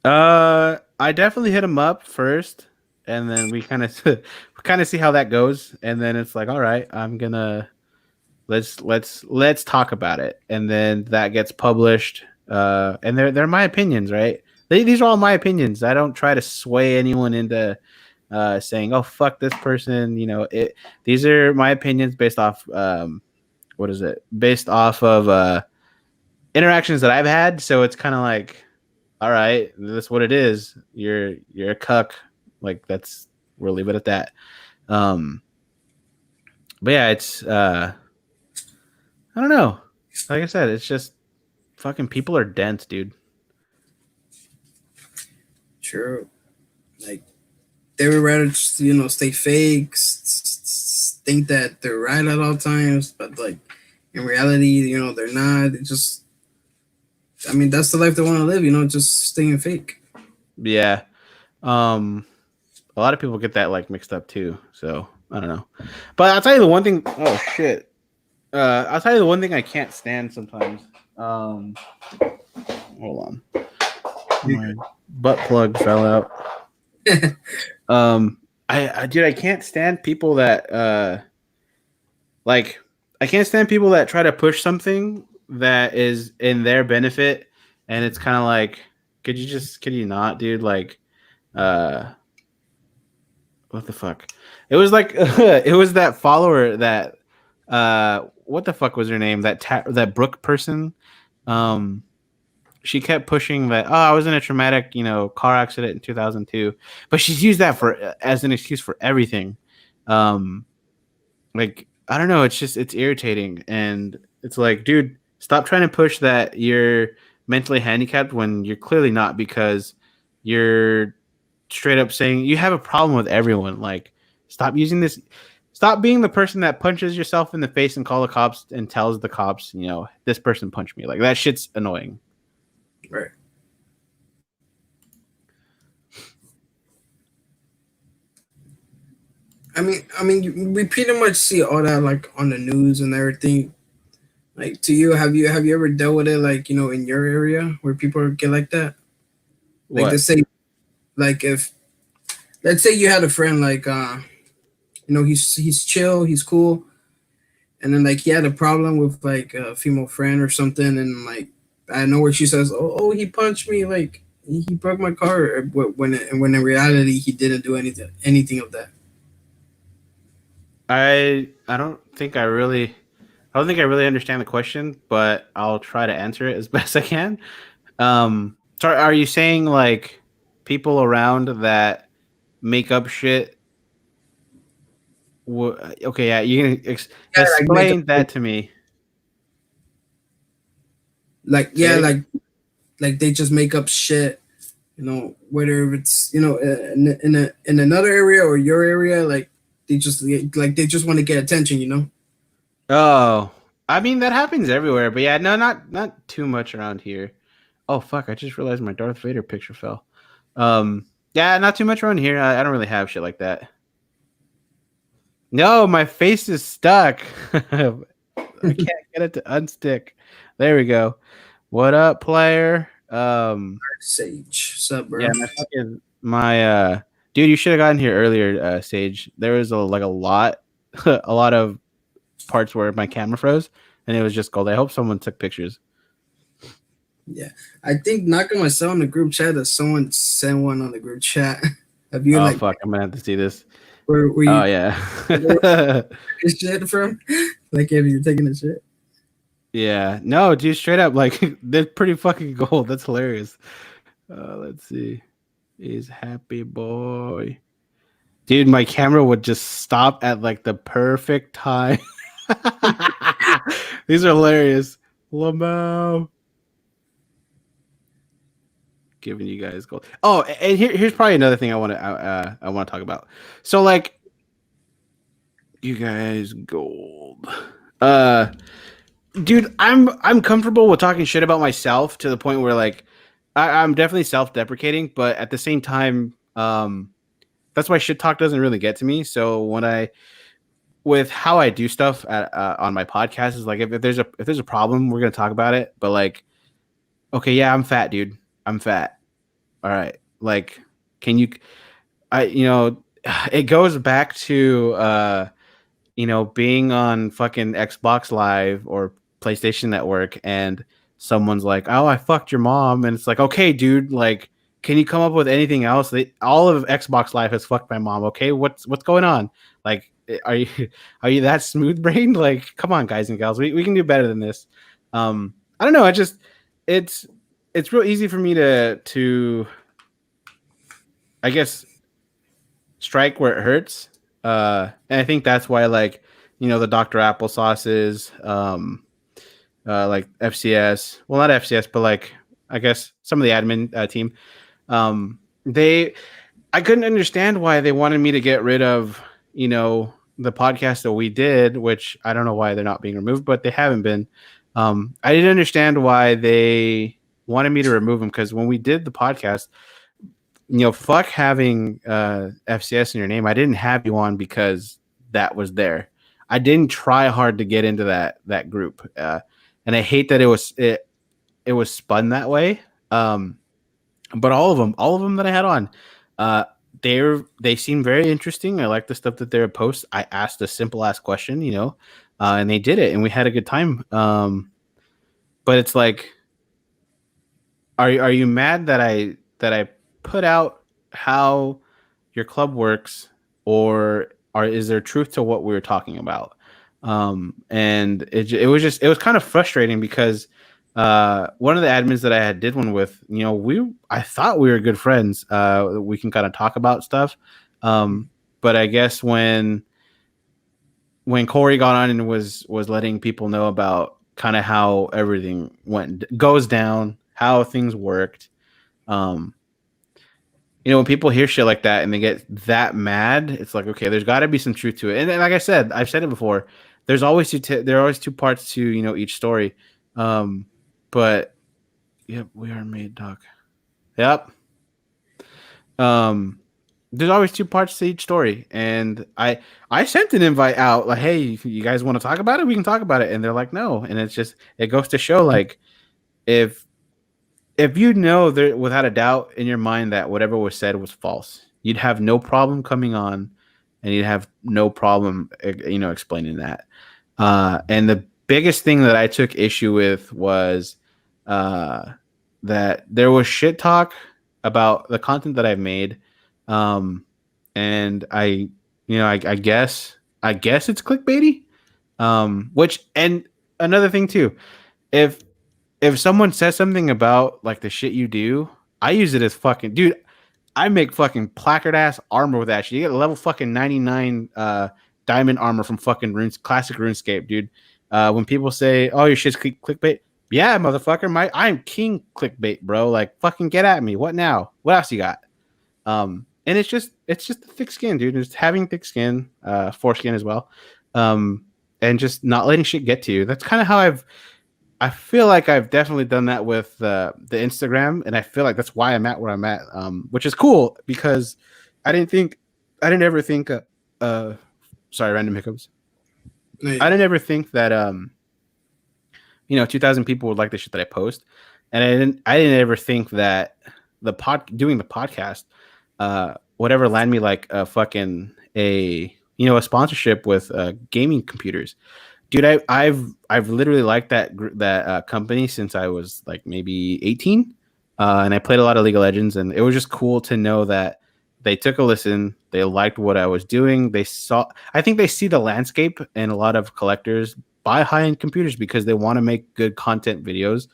I definitely hit him up first, and then we kind of kind of see how that goes, and then it's like, all right, I'm gonna let's talk about it, and then that gets published. And they're my opinions, right? These are all my opinions. I don't try to sway anyone into saying, "Oh, fuck this person." You know, these are my opinions based off what is it? Based off of interactions that I've had. So it's kind of like, all right, that's what it is. You're a cuck. Like that's we'll leave it at that. Um, but yeah, it's I don't know. Like I said, it's just fucking people are dense, dude. Sure, like they would rather just you know stay fake, think that they're right at all times, but like in reality, you know they're not. They just, I mean, that's the life they want to live. You know, just staying fake. Yeah. Um, a lot of people get that like mixed up too. So I don't know. But I'll tell you the one thing. Oh shit. I'll tell you the one thing I can't stand sometimes. Um, hold on. My butt plug fell out. I dude, I can't stand people that like I can't stand people that try to push something that is in their benefit, and it's kind of like, could you not, dude? Like, uh, what the fuck? It was like it was that follower that what the fuck was her name? That Brooke person. Um, she kept pushing that. Oh, I was in a traumatic, car accident in 2002, but she's used that for as an excuse for everything. Um, like I don't know, it's irritating, and it's like, dude, stop trying to push that you're mentally handicapped when you're clearly not, because you're straight up saying you have a problem with everyone. Like, stop using this. Stop being the person that punches yourself in the face and call the cops and tells the cops, this person punched me. Like that shit's annoying. Right. We pretty much see all that like on the news and everything. Like, to you, have you ever dealt with it, like you know, in your area where people get like that? Like, they What? say, like if let's say you had a friend, like you know, he's chill, he's cool, and then like he had a problem with like a female friend or something, and like I know where she says, "Oh, he punched me, like he broke my car," when in reality he didn't do anything of that. I don't think I really understand the question, but I'll try to answer it as best I can. So are you saying like people around that make up shit? Okay, yeah, you can Yeah, like make explain a, that to me. like Say yeah, that again. like they just make up shit, you know, whether it's you know in another area or your area, like they just want to get attention, you know. Oh, I mean that happens everywhere, but yeah, no, not too much around here. Oh fuck! I just realized my Darth Vader picture fell. Yeah, not too much around here. I don't really have shit like that. No, my face is stuck. I can't get it to unstick. There we go. What up, player? Sage, what's up, Yeah, bro? my dude, you should have gotten here earlier, Sage. There was a lot a lot of parts where my camera froze and it was just gold. I hope someone took pictures. Yeah, I think not gonna myself in the group chat that someone sent one on the group chat. Have you Oh like fuck, I'm gonna have to see this. where Oh you yeah. this shit from? Like if you're taking a shit. Yeah. No, dude, straight up, like they're pretty fucking gold. That's hilarious. Let's see. Is happy boy. Dude, my camera would just stop at like the perfect time. These are hilarious. Lamau. Giving you guys gold. Oh, and here's probably another thing I want to talk about. So like, you guys gold. Uh, dude, I'm comfortable with talking shit about myself to the point where like I'm definitely self-deprecating, but at the same time, that's why shit talk doesn't really get to me. So when I with how I do stuff on my podcast is like if there's a problem, we're gonna talk about it. But like, okay, yeah, I'm fat, dude. I'm fat. All right, like, can you? I it goes back to being on fucking Xbox Live or PlayStation Network and someone's like, "Oh, I fucked your mom." And it's like, "Okay, dude, like can you come up with anything else? All of Xbox Live has fucked my mom. Okay, what's going on? Like are you are you that smooth brained? Like come on, guys and gals. We can do better than this." I don't know, it's it's real easy for me to I guess strike where it hurts. And I think that's why, like, the Dr. Applesauces, like FCS, well, not FCS, but like, I guess some of the admin team, they, I couldn't understand why they wanted me to get rid of, the podcast that we did, which I don't know why they're not being removed, but they haven't been. I didn't understand why they wanted me to remove them because when we did the podcast, fuck having FCS in your name. I didn't have you on because that was there. I didn't try hard to get into that group, and I hate that it was spun that way. Um, but all of them that I had on, uh, they seem very interesting. I like the stuff that they would post. I asked a simple ass question, and they did it, and we had a good time. But it's like, are you mad that I put out how your club works, or is there truth to what we were talking about? And it was kind of frustrating because one of the admins that I had did one with, I thought we were good friends. We can kind of talk about stuff. But I guess when Corey got on and was letting people know about kind of how everything goes down, how things worked. Um, when people hear shit like that and they get that mad, it's like, okay, there's got to be some truth to it. And like I said, I've said it before. There are always two parts to each story. Um, but yep, we are made, Doc. Yep. Um, there's always two parts to each story, and I sent an invite out like, hey, if you guys want to talk about it, we can talk about it, and they're like, no, and it goes to show like if you know there without a doubt in your mind that whatever was said was false, you'd have no problem coming on, and you'd have no problem, explaining that. And the biggest thing that I took issue with was uh, that there was shit talk about the content that I've made, um, and I guess it's clickbaity. Which and another thing too, if someone says something about like the shit you do, I use it as fucking dude. I make fucking placard ass armor with that shit. You get a level fucking 99 diamond armor from fucking classic RuneScape, dude. When people say, "Oh, your shit's clickbait," yeah, motherfucker, I'm king clickbait, bro. Like fucking get at me. What now? What else you got? And it's just thick skin, dude. Just having thick skin, foreskin as well, and just not letting shit get to you. That's kind of how I feel like I've definitely done that with the Instagram, and I feel like that's why I'm at where I'm at, which is cool because I didn't ever think, uh, sorry, random hiccups. I Yeah. didn't ever think that 2,000 people would like the shit that I post, and I didn't ever think that doing the podcast would ever land me like a fucking a sponsorship with gaming computers. Dude, I've literally liked that company since I was like maybe 18, and I played a lot of League of Legends, and it was just cool to know that they took a listen, they liked what I was doing, I think they see the landscape, and a lot of collectors buy high end computers because they want to make good content videos,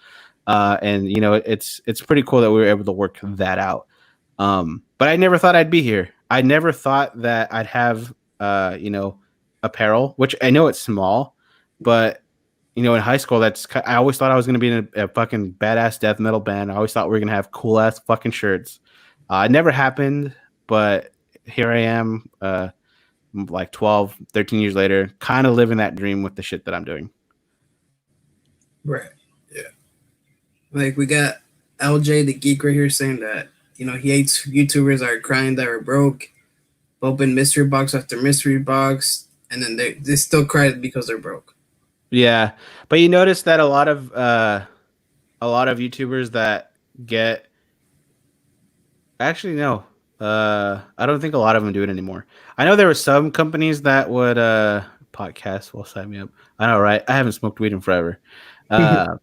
and it's pretty cool that we were able to work that out. But I never thought I'd be here. I never thought that I'd have apparel, which I know it's small, but in high school, I always thought I was going to be in a fucking badass death metal band. I always thought we were going to have cool ass fucking shirts. It never happened, but here I am, like 12, 13 years later, kind of living that dream with the shit that I'm doing. Right. Yeah. Like we got LJ the geek right here saying that he hates YouTubers that are crying that are broke, open mystery box after mystery box, and then they still cry because they're broke. Yeah, but you notice that a lot of YouTubers that get actually no, I don't think a lot of them do it anymore. I know there were some companies that would podcast will sign me up. I know, right? I haven't smoked weed in forever. Uh,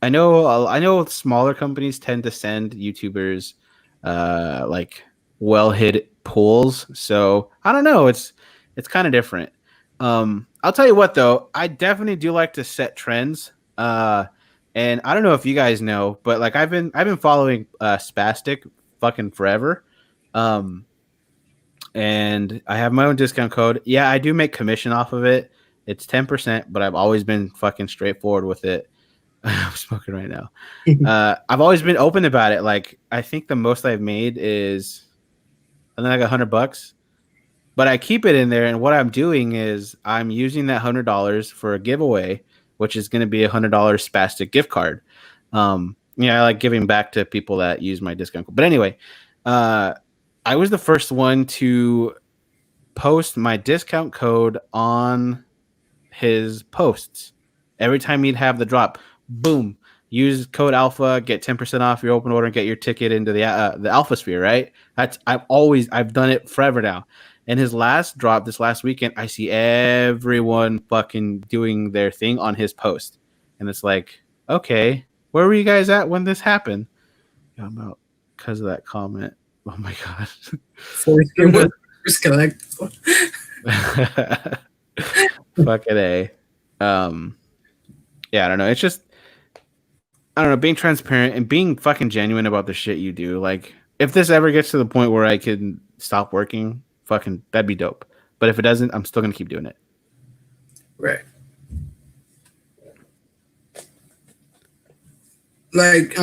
I know smaller companies tend to send YouTubers like well hid pools. So I don't know. It's kind of different. I'll tell you what though, I definitely do like to set trends. And I don't know if you guys know, but like I've been following Spastic fucking forever. Um, and I have my own discount code. Yeah, I do make commission off of it. It's 10%, but I've always been fucking straightforward with it. I'm smoking right now. I've always been open about it. Like I think the most I've made is I think like $100, but I keep it in there. And what I'm doing is I'm using that $100 for a giveaway, which is going to be $100 Spastic gift card. Yeah, I like giving back to people that use my discount code. But anyway, uh, I was the first one to post my discount code on his posts. Every time he'd have the drop, boom, use code alpha, get 10% off your open order and get your ticket into the alpha sphere, right? I've done it forever now. And his last drop this last weekend, I see everyone fucking doing their thing on his post. And it's like, okay, where were you guys at when this happened? Yeah, I'm out because of that comment. Oh my god. Foreskin was first collect. Fucking A. Um, yeah, I don't know. It's just I don't know, being transparent and being fucking genuine about the shit you do. Like, if this ever gets to the point where I can stop working, fucking that'd be dope. But if it doesn't, I'm still gonna keep doing it. Right. Like,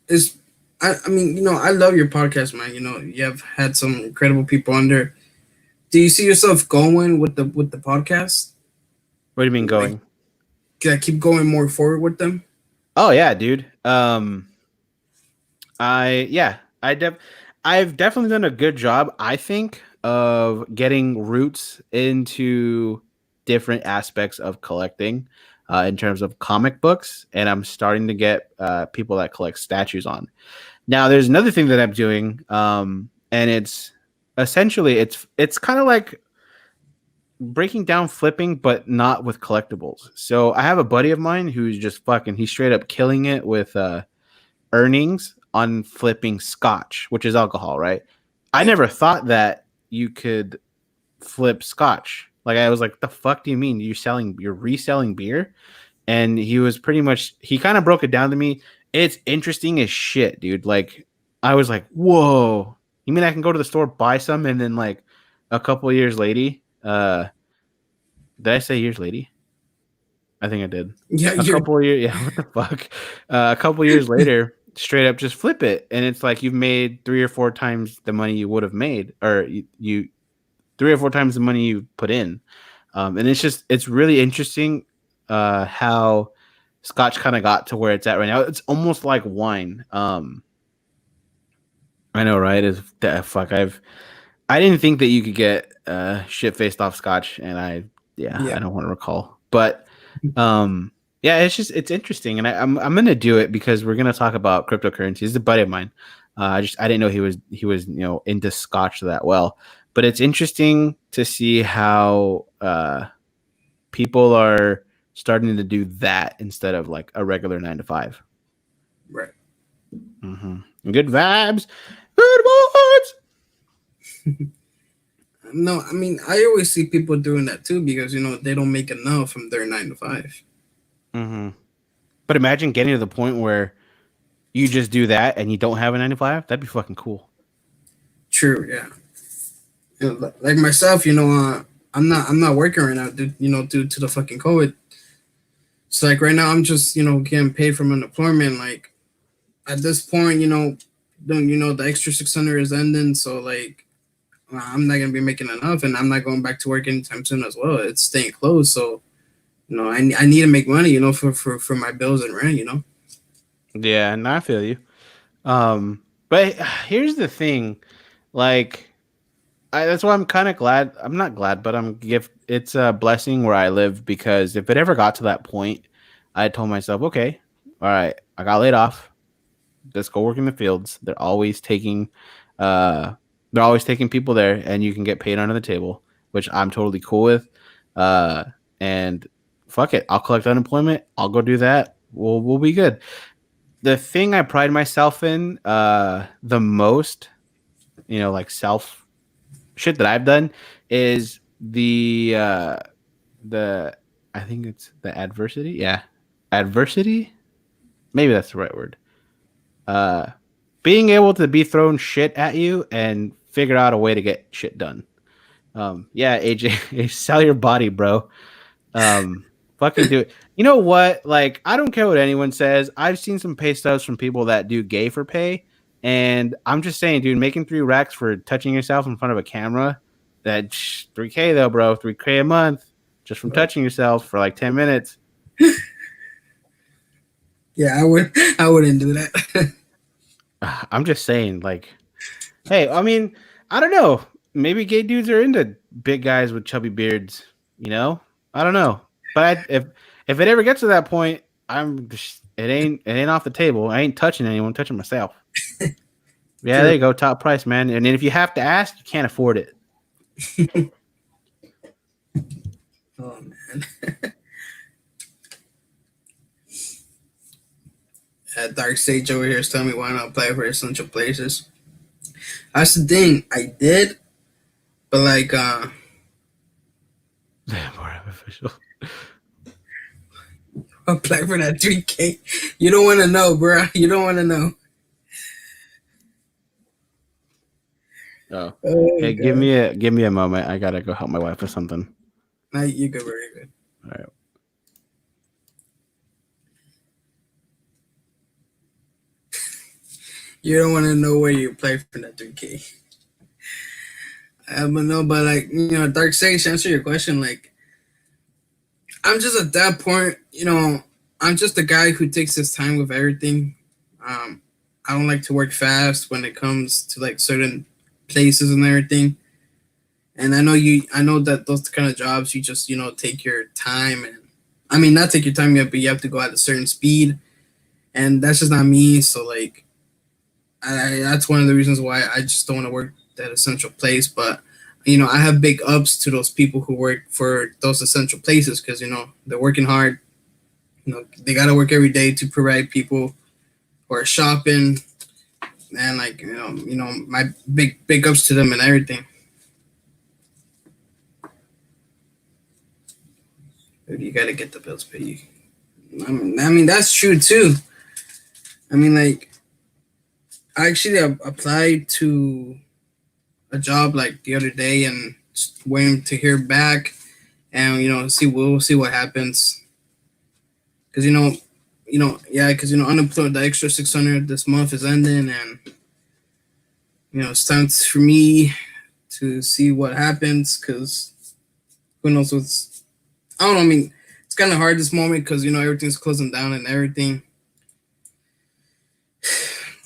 is I mean, I love your podcast, man. You have had some incredible people on there. Do you see yourself going with the podcast? What do you mean Like, going? can I keep going more forward with them? Oh yeah, dude. I yeah, I've definitely done a good job, I think, of getting roots into different aspects of collecting in terms of comic books, and I'm starting to get people that collect statues on. Now, there's another thing that I'm doing, and it's essentially it's kind of like breaking down flipping, but not with collectibles. So I have a buddy of mine who's just fucking he's straight up killing it with earnings on flipping scotch, which is alcohol, right? I Right. never thought that you could flip scotch. Like I was like, the fuck do you mean you're reselling beer? And he was pretty much he kind of broke it down to me. It's interesting as shit, dude. Like I was like, whoa. You mean I can go to the store, buy some, and then like a couple of years later, did I say years later? I think I did. Yeah, A you're couple of years, yeah. What the fuck? A couple of years later, straight up, just flip it, and it's like you've made 3 or 4 times the money you would have made, or you 3 or 4 times the money you put in. And it's really interesting how Scotch kind of got to where it's at right now. It's almost like wine. I know, right? Is that fuck? I didn't think that you could get shit faced off Scotch, and I yeah. don't want to recall, but yeah, it's interesting, and I'm gonna do it because we're gonna talk about cryptocurrencies. He's a buddy of mine. I didn't know he was into Scotch that well, but it's interesting to see how people are starting to do that instead of like a regular 9 to 5. Right. Good vibes, good vibes. No, I mean, I always see people doing that too because they don't make enough from their 9 to 5. But imagine getting to the point where you just do that and you don't have a 9 to 5. That'd be fucking cool. True. Yeah. Like myself, I'm not working right now, due to the fucking COVID. So like right now, I'm just getting paid from unemployment. Like at this point, the extra 600 is ending. So like I'm not gonna be making enough, and I'm not going back to work anytime soon as well. It's staying closed, so I need to make money, for my bills and rent. Yeah, and I feel you. But here's the thing, like, that's why I'm kind of glad. I'm not glad, but I'm gift. It's a blessing where I live because if it ever got to that point, I told myself, okay, all right, I got laid off. Let's go work in the fields. Uh, they're always taking people there, and you can get paid under the table, which I'm totally cool with. Uh, and fuck it, I'll collect unemployment. I'll go do that. We'll be good. The thing I pride myself in, the most, like self shit that I've done is the I think it's the adversity. Yeah, adversity. Maybe that's the right word. Uh, Being able to be thrown shit at you and figure out a way to get shit done. Yeah, AJ, sell your body, bro. Fucking do it. You know what? Like, I don't care what anyone says. I've seen some pay stubs from people that do gay for pay, and I'm just saying, dude, making 3 racks for touching yourself in front of a camera, that 3K though, bro, 3K a month just from But touching yourself for like 10 minutes. yeah, I wouldn't do that. I'm just saying, like, hey, I mean, I don't know. Maybe gay dudes are into big guys with chubby beards. You know, I don't know. But if it ever gets to that point, it ain't off the table. I ain't touching anyone. I'm touching myself. Yeah, there True. you go. Top price, man. And then if you have to ask, you can't afford it. Oh man. Dark Sage over here is telling me why not apply for essential places. That's the thing. I did, but like More official. apply for that 3K. You don't want to know, bro. You don't want to know. Oh, Oh hey, give god. me a moment. I gotta go help my wife with something. Nah, you good, very good. All right. You don't want to know where you apply for that 3K. But no, but like Dark Sage, to answer your question, like I'm just at that point, I'm just a guy who takes his time with everything. Um, I don't like to work fast when it comes to like certain places and everything. And I know that those kind of jobs, you just take your time, and I mean not take your time yet, but you have to go at a certain speed, and that's just not me. So like, that's one of the reasons why I just don't want to work that essential place. But I have big ups to those people who work for those essential places because they're working hard. They got to work every day to provide people who are shopping, and like my big ups to them and everything. You got to get the bills paid. I mean that's true too. I mean, like I actually applied to a job like the other day and just waiting to hear back, and we'll see what happens. Because yeah, because unemployed, the extra 600 this month is ending, and it's time for me to see what happens. Because who knows what's I don't know. I mean, it's kind of hard this moment because everything's closing down and everything.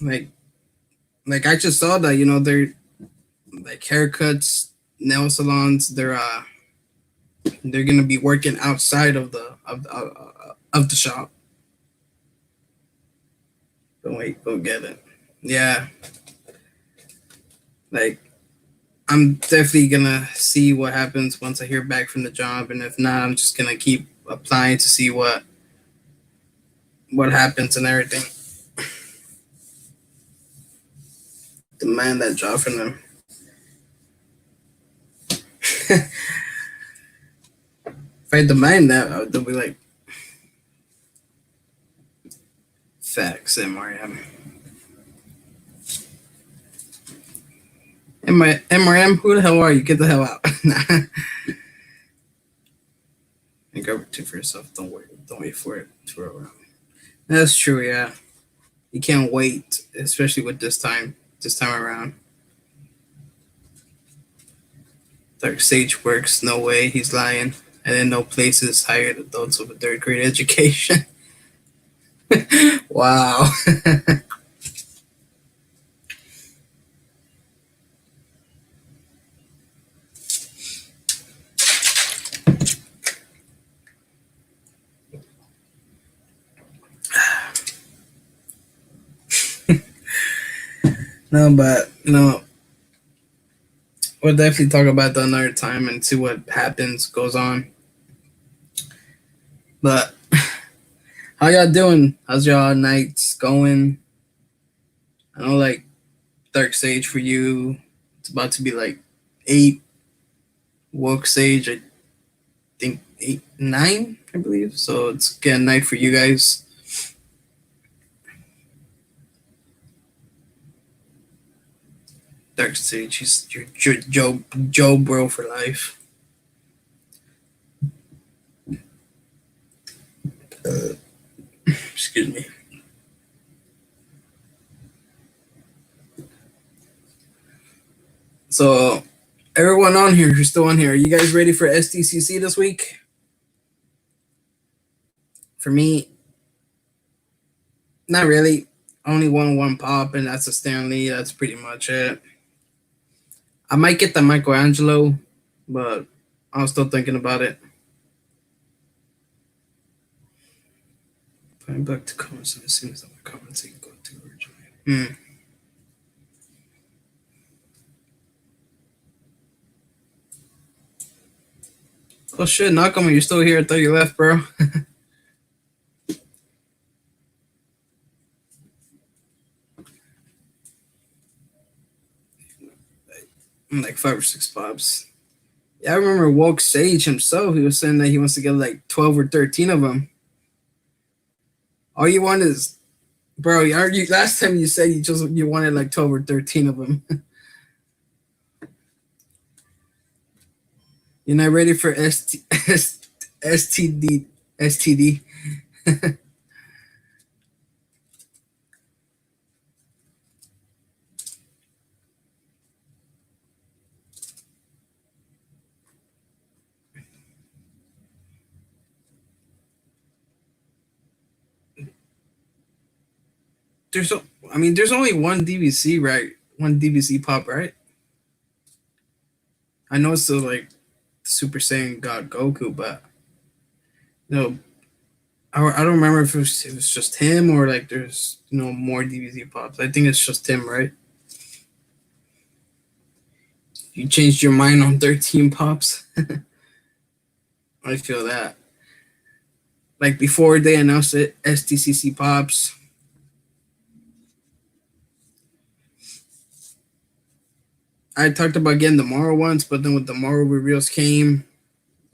Like I just saw that they're like haircuts, nail salons. They're gonna be working outside of the shop. Don't wait, go get it. Yeah, like I'm definitely gonna see what happens once I hear back from the job, and if not, I'm just gonna keep applying to see what happens and everything. Demand that job from them. If I demand that, they'll be like, facts, MRM. MRM, who the hell are you? Get the hell out. Nah. And go to for yourself. Don't wait for it to roll around. That's true, yeah. You can't wait, especially with this time around. Dark Sage works, no way, he's lying. And then no places hired adults with a third grade education. Wow. No, but we'll definitely talk about that another time and see what happens, goes on. But how y'all doing? How's y'all nights going? I know, like, dark sage for you, it's about to be like 8. Woke sage, I think 8, 9, I believe. So it's getting night for you guys. Dark sage, he's your Joe bro for life. Uh, Excuse me. So everyone on here who's still on here, are you guys ready for SDCC this week? For me, not really. Only one pop, and that's a Stanley. That's pretty much it. I might get the Michelangelo, but I'm still thinking about it. Putting back to comments as soon as I'm commenting, go to original. Oh shit, Nakama, you're still here. I thought you left, bro. I'm like 5 or 6 pops. Yeah, I remember Woke Sage himself. He was saying that he wants to get like 12 or 13 of them. All you want is, bro. Last time you said you wanted like 12 or 13 of them. You're not ready for STD. STD. There's, I mean, there's only one DVC, right? One DVC pop, right? I know it's still like Super Saiyan God Goku, but no, I don't remember if it was just him or like there's more DVC pops. I think it's just him, right? You changed your mind on 13 pops. I feel that. Like before they announced it, STCC pops. I talked about getting the Morrow ones, but then with the Morrow reveals came,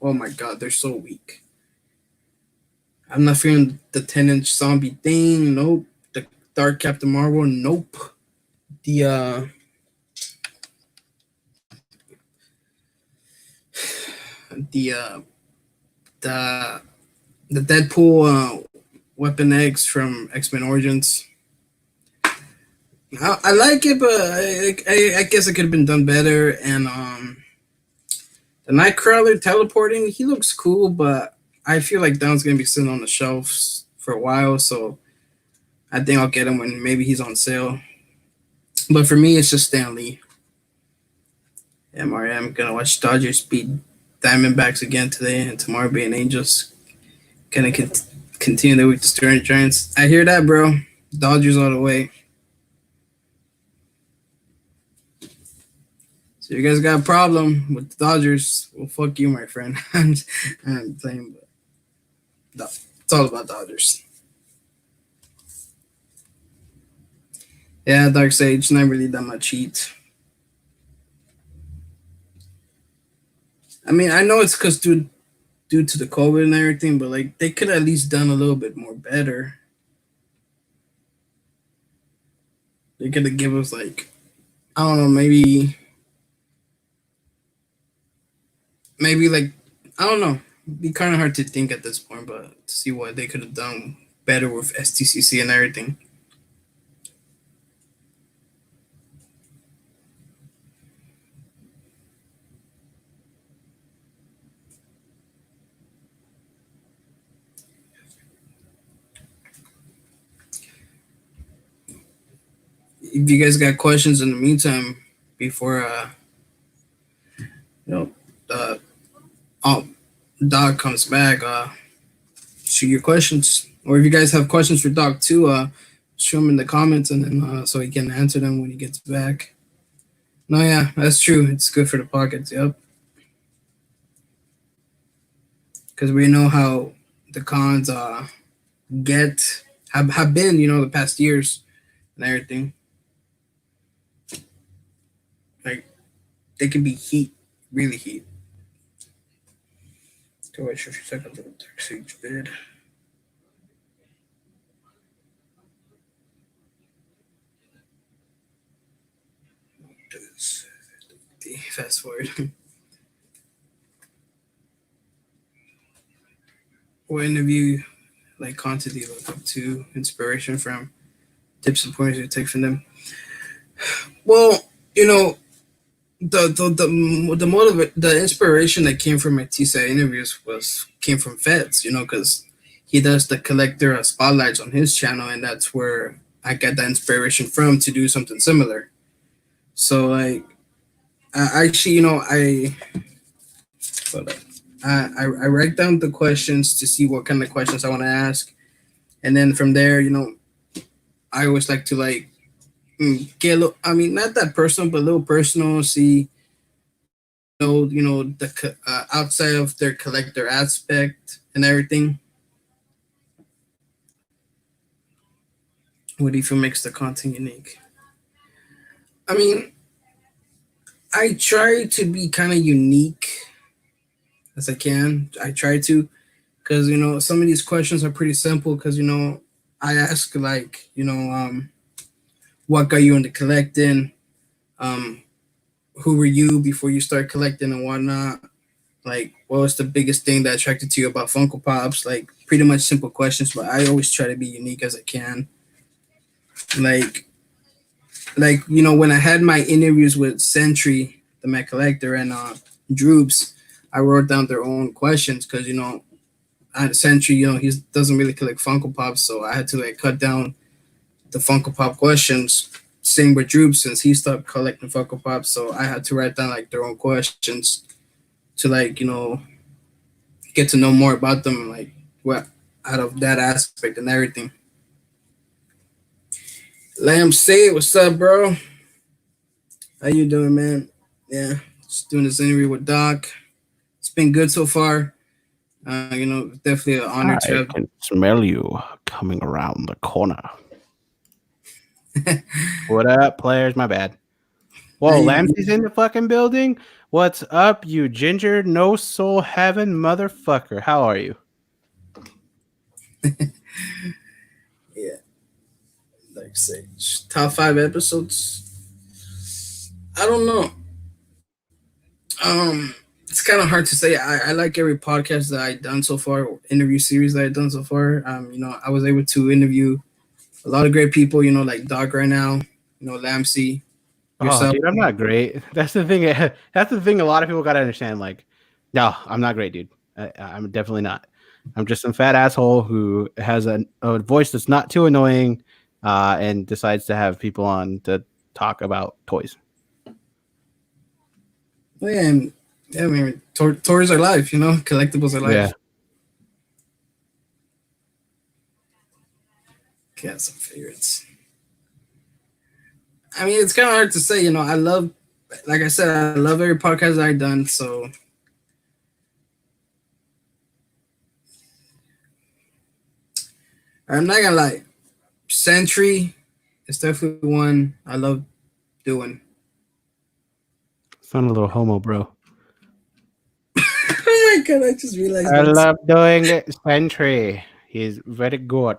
oh my god, they're so weak. I'm not feeling the 10-inch zombie thing. Nope. The Dark Captain Marvel. Nope. The the uh the the Deadpool Weapon X from X-Men Origins. I like it, but I guess it could have been done better. And the Nightcrawler teleporting, he looks cool, but I feel like that one's gonna be sitting on the shelves for a while. So I think I'll get him when maybe he's on sale. But for me, it's just Stan Lee. MRM gonna watch Dodgers beat Diamondbacks again today, and tomorrow being Angels. Gonna continue the week to Stern Giants. I hear that, bro. Dodgers all the way. So you guys got a problem with the Dodgers? Well, fuck you, my friend. I'm playing, but no, it's all about Dodgers. Yeah, Dark Sage, not really that much heat. I mean, I know it's because due to the COVID and everything, but like they could at least done a little bit more better. They could have give us like, I don't know, maybe like, I don't know. It'd be kind of hard to think at this point, but to see what they could have done better with STCC and everything. if you guys got questions in the meantime, before you know, uh, oh, Doc comes back, shoot your questions. Or if you guys have questions for Doc too, show them in the comments, and then so he can answer them when he gets back. No, yeah, that's true. It's good for the pockets. Yep, because we know how the cons get have been, the past years and everything. Like they can be heat, really heat. So wait, sure, second little text each bid. Fast forward. What interview like content do you look up to? Inspiration from, tips and pointers you take from them. Well, you know, the motive, the inspiration that came from my TCI interviews was came from Feds. Because he does the collector spotlights on his channel, and that's where I got that inspiration from to do something similar. So like, I actually, hold up. I write down the questions to see what kind of questions I want to ask, and then from there, I always like to like get a little. I mean, not that personal, but a little personal. See, the outside of their collector aspect and everything. What do you feel makes the content unique? I mean, I try to be kind of unique as I can. I try to, because some of these questions are pretty simple. Because I ask like what got you into collecting, um, who were you before you started collecting and whatnot. Like, what was the biggest thing that attracted to you about Funko Pops? Like, pretty much simple questions, but I always try to be unique as I can. Like, when I had my interviews with Sentry, the Met Collector, and Droops, I wrote down their own questions because at Sentry, he doesn't really collect Funko Pops, so I had to like cut down the Funko Pop questions. Same with Droops since he stopped collecting Funko Pops, so I had to write down like their own questions to like get to know more about them, like what out of that aspect and everything. Lamb say, what's up, bro? How you doing, man? Yeah, just doing this interview with Doc. It's been good so far. Definitely an honor to I have. can smell you coming around the corner. What up, players? My bad. Whoa, Lampsey's in the fucking building? What's up, you ginger no soul heaven motherfucker? How are you? Yeah, like say top 5 episodes. I don't know. It's kind of hard to say. I like every podcast that I've done so far, interview series that I've done so far. I was able to interview a lot of great people. Like Doc right now. Lampsey, Oh, yourself. dude, I'm not great. That's the thing. That's the thing. A lot of people gotta understand. Like, no, I'm not great, dude. I'm definitely not. I'm just some fat asshole who has a voice that's not too annoying, and decides to have people on to talk about toys. Oh, yeah, and yeah, I mean, tours are life. Collectibles are Yeah. life. Got some favorites. I mean, it's kind of hard to say. I love, like I said, I love every podcast I've done. So I'm not gonna lie, Sentry is definitely one I love doing. Sound a little homo, bro. Oh my god! I just realized I that. love doing it. Sentry. He's very good.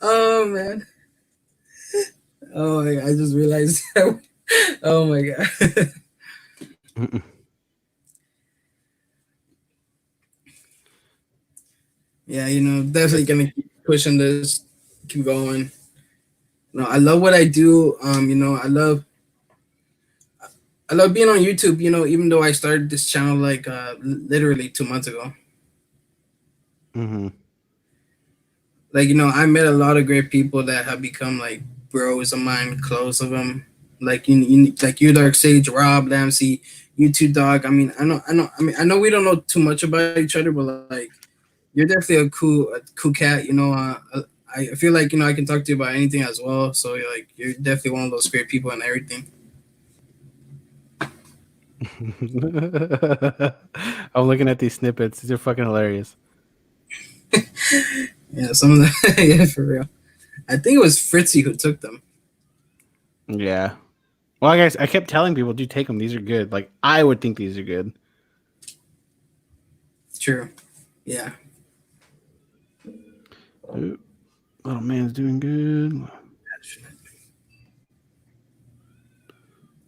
Oh man! Oh my god! I just realized. Oh my god! Yeah, definitely gonna keep pushing this, keep going. I love what I do. I love being on YouTube. Even though I started this channel like literally 2 months ago. Mm-hmm. like I met a lot of great people that have become like bros of mine, close of them. Like like you, Dark Sage, Rob, Lamsey, you two, Dog. I know we don't know too much about each other, but like you're definitely a cool cat. I feel like I can talk to you about anything as well. So like you're definitely one of those great people and everything. I'm looking at these snippets. These are fucking hilarious. Yeah, some of the yeah, for real. I think it was Fritzy who took them. Yeah. Well, I guess I kept telling people, "Do take them. These are good." Like I would think these are good. True. Yeah. Ooh, little man's doing good.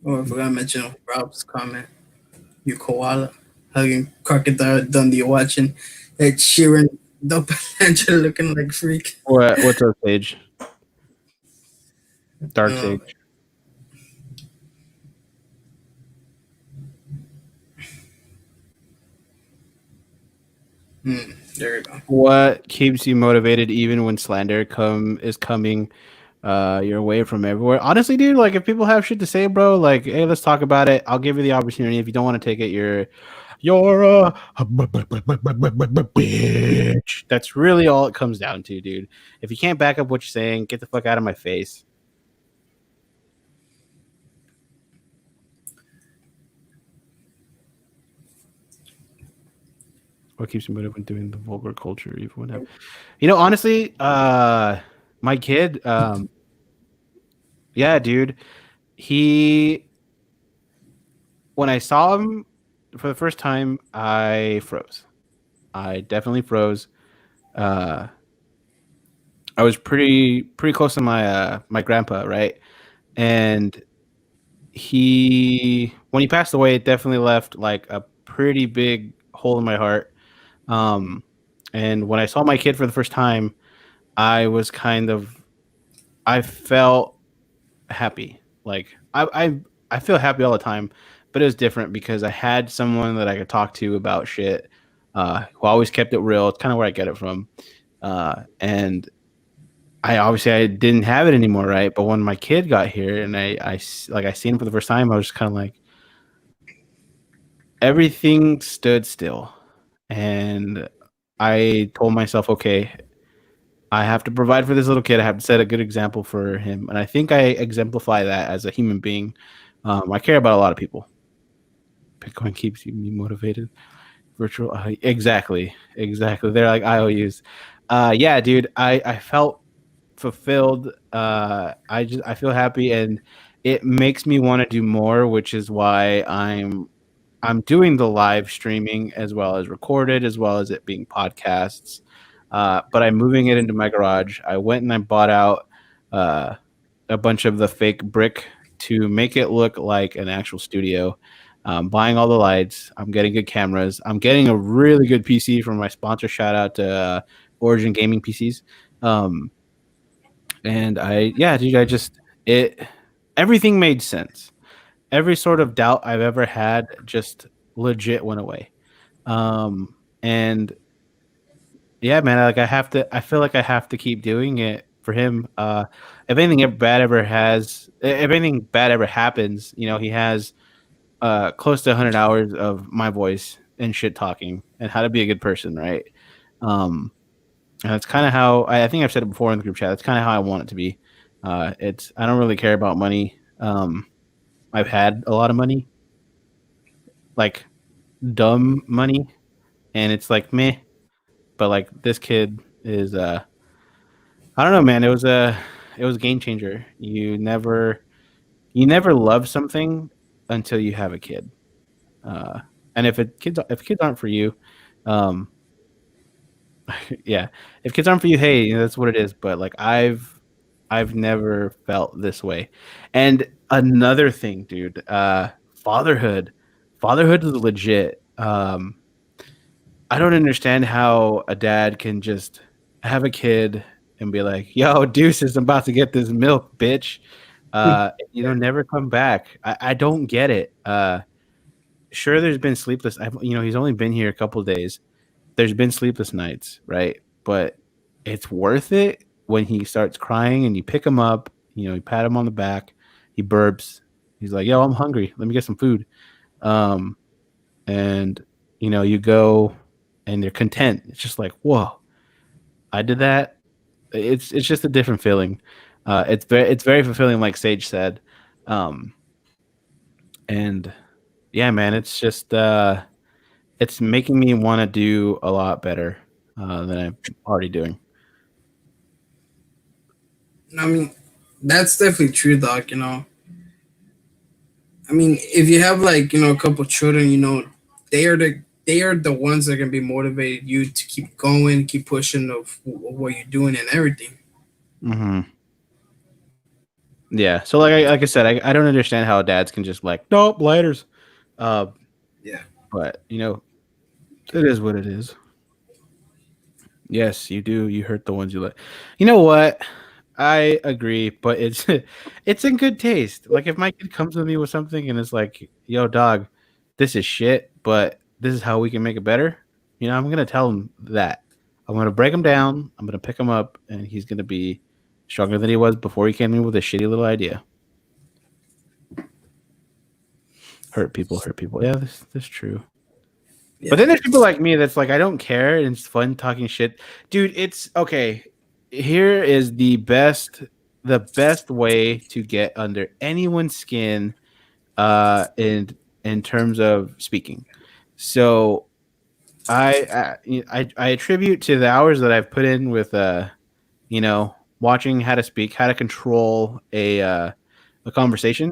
Oh, I forgot to mention Rob's comment. You koala hugging crocodile Dundee watching Ed Sheeran doppelganger looking like freak. What's up, Sage? Dark Um, Sage. there we go. What keeps you motivated even when slander is coming your way from everywhere? Honestly, dude, like if people have shit to say, bro, like hey, let's talk about it. I'll give you the opportunity. If you don't want to take it, you're a bitch. That's really all it comes down to, dude. If you can't back up what you're saying, get the fuck out of my face. What keeps you motivated when doing the vulgar culture even when honestly, my kid, yeah, dude, he when I saw him for the first time, I froze. I definitely froze. Uh, I was pretty close to my grandpa, right? And he when he passed away, it definitely left like a pretty big hole in my heart. Um, and when I saw my kid for the first time, I was kind of I felt happy. Like I feel happy all the time, but it was different because I had someone that I could talk to about shit. Who always kept it real. It's kind of where I get it from. And I didn't have it anymore, right? But when my kid got here and I seen him for the first time, I was just kind of like everything stood still, and I told myself, okay, I have to provide for this little kid. I have to set a good example for him, and I think I exemplify that as a human being. I care about a lot of people. Bitcoin keeps me motivated. Virtual, exactly. They're like IOUs. Yeah, dude. I felt fulfilled. I feel happy, and it makes me want to do more, which is why I'm doing the live streaming as well as recorded, as well as it being podcasts. But I'm moving it into my garage. I went and I bought out uh, a bunch of the fake brick to make it look like an actual studio. Buying all the lights. I'm getting good cameras. I'm getting a really good PC from my sponsor. Shout out to Origin Gaming PCs. Um, and yeah, dude, it, everything made sense. Every sort of doubt I've ever had just legit went away. And yeah, man, I feel like I have to keep doing it for him. If anything bad ever happens, he has close to 100 hours of my voice and shit talking and how to be a good person, right? Um, and that's kind of how I think I've said it before in the group chat. That's kind of how I want it to be. I don't really care about money. I've had a lot of money, like dumb money, and it's like meh. But like this kid is, I don't know, man. It was a game changer. You never love something until you have a kid. Uh, and if kids aren't for you, um, yeah, if kids aren't for you, hey, that's what it is. But like I've never felt this way. And another thing, dude, fatherhood, fatherhood is legit. I don't understand how a dad can just have a kid and be like, "Yo, deuces, I'm about to get this milk, bitch." Never come back. I don't get it. Sure, there's been sleepless. He's only been here a couple of days. There's been sleepless nights, right? But it's worth it when he starts crying and you pick him up, you pat him on the back, he burps, he's like, "Yo, I'm hungry. Let me get some food." Um, and you go and they're content. It's just like, whoa, I did that. It's just a different feeling. It's very fulfilling, like Sage said. Um, and yeah, man, it's making me want to do a lot better than I'm already doing. I mean, that's definitely true, Doc. I mean, if you have like a couple children, they are the ones that can be motivated you to keep going, keep pushing of what you're doing and everything. Hmm. Yeah. So like I said, I don't understand how dads can just like nope lighters. Uh, Yeah, but it is what it is. Yes, you do. You hurt the ones you like. You know what? I agree, but it's it's in good taste. Like if my kid comes to me with something and it's like, "Yo, dog, this is shit, but this is how we can make it better." I'm gonna tell him that. I'm gonna break him down. I'm gonna pick him up, and he's gonna be stronger than he was before he came in with a shitty little idea. Hurt people, hurt people. Yeah, this is true. But yeah, then there's people like me that's like, I don't care, and it's fun talking shit, dude. It's okay. Here is the best way to get under anyone's skin, in terms of speaking. So I attribute to the hours that I've put in with watching how to speak, how to control a conversation,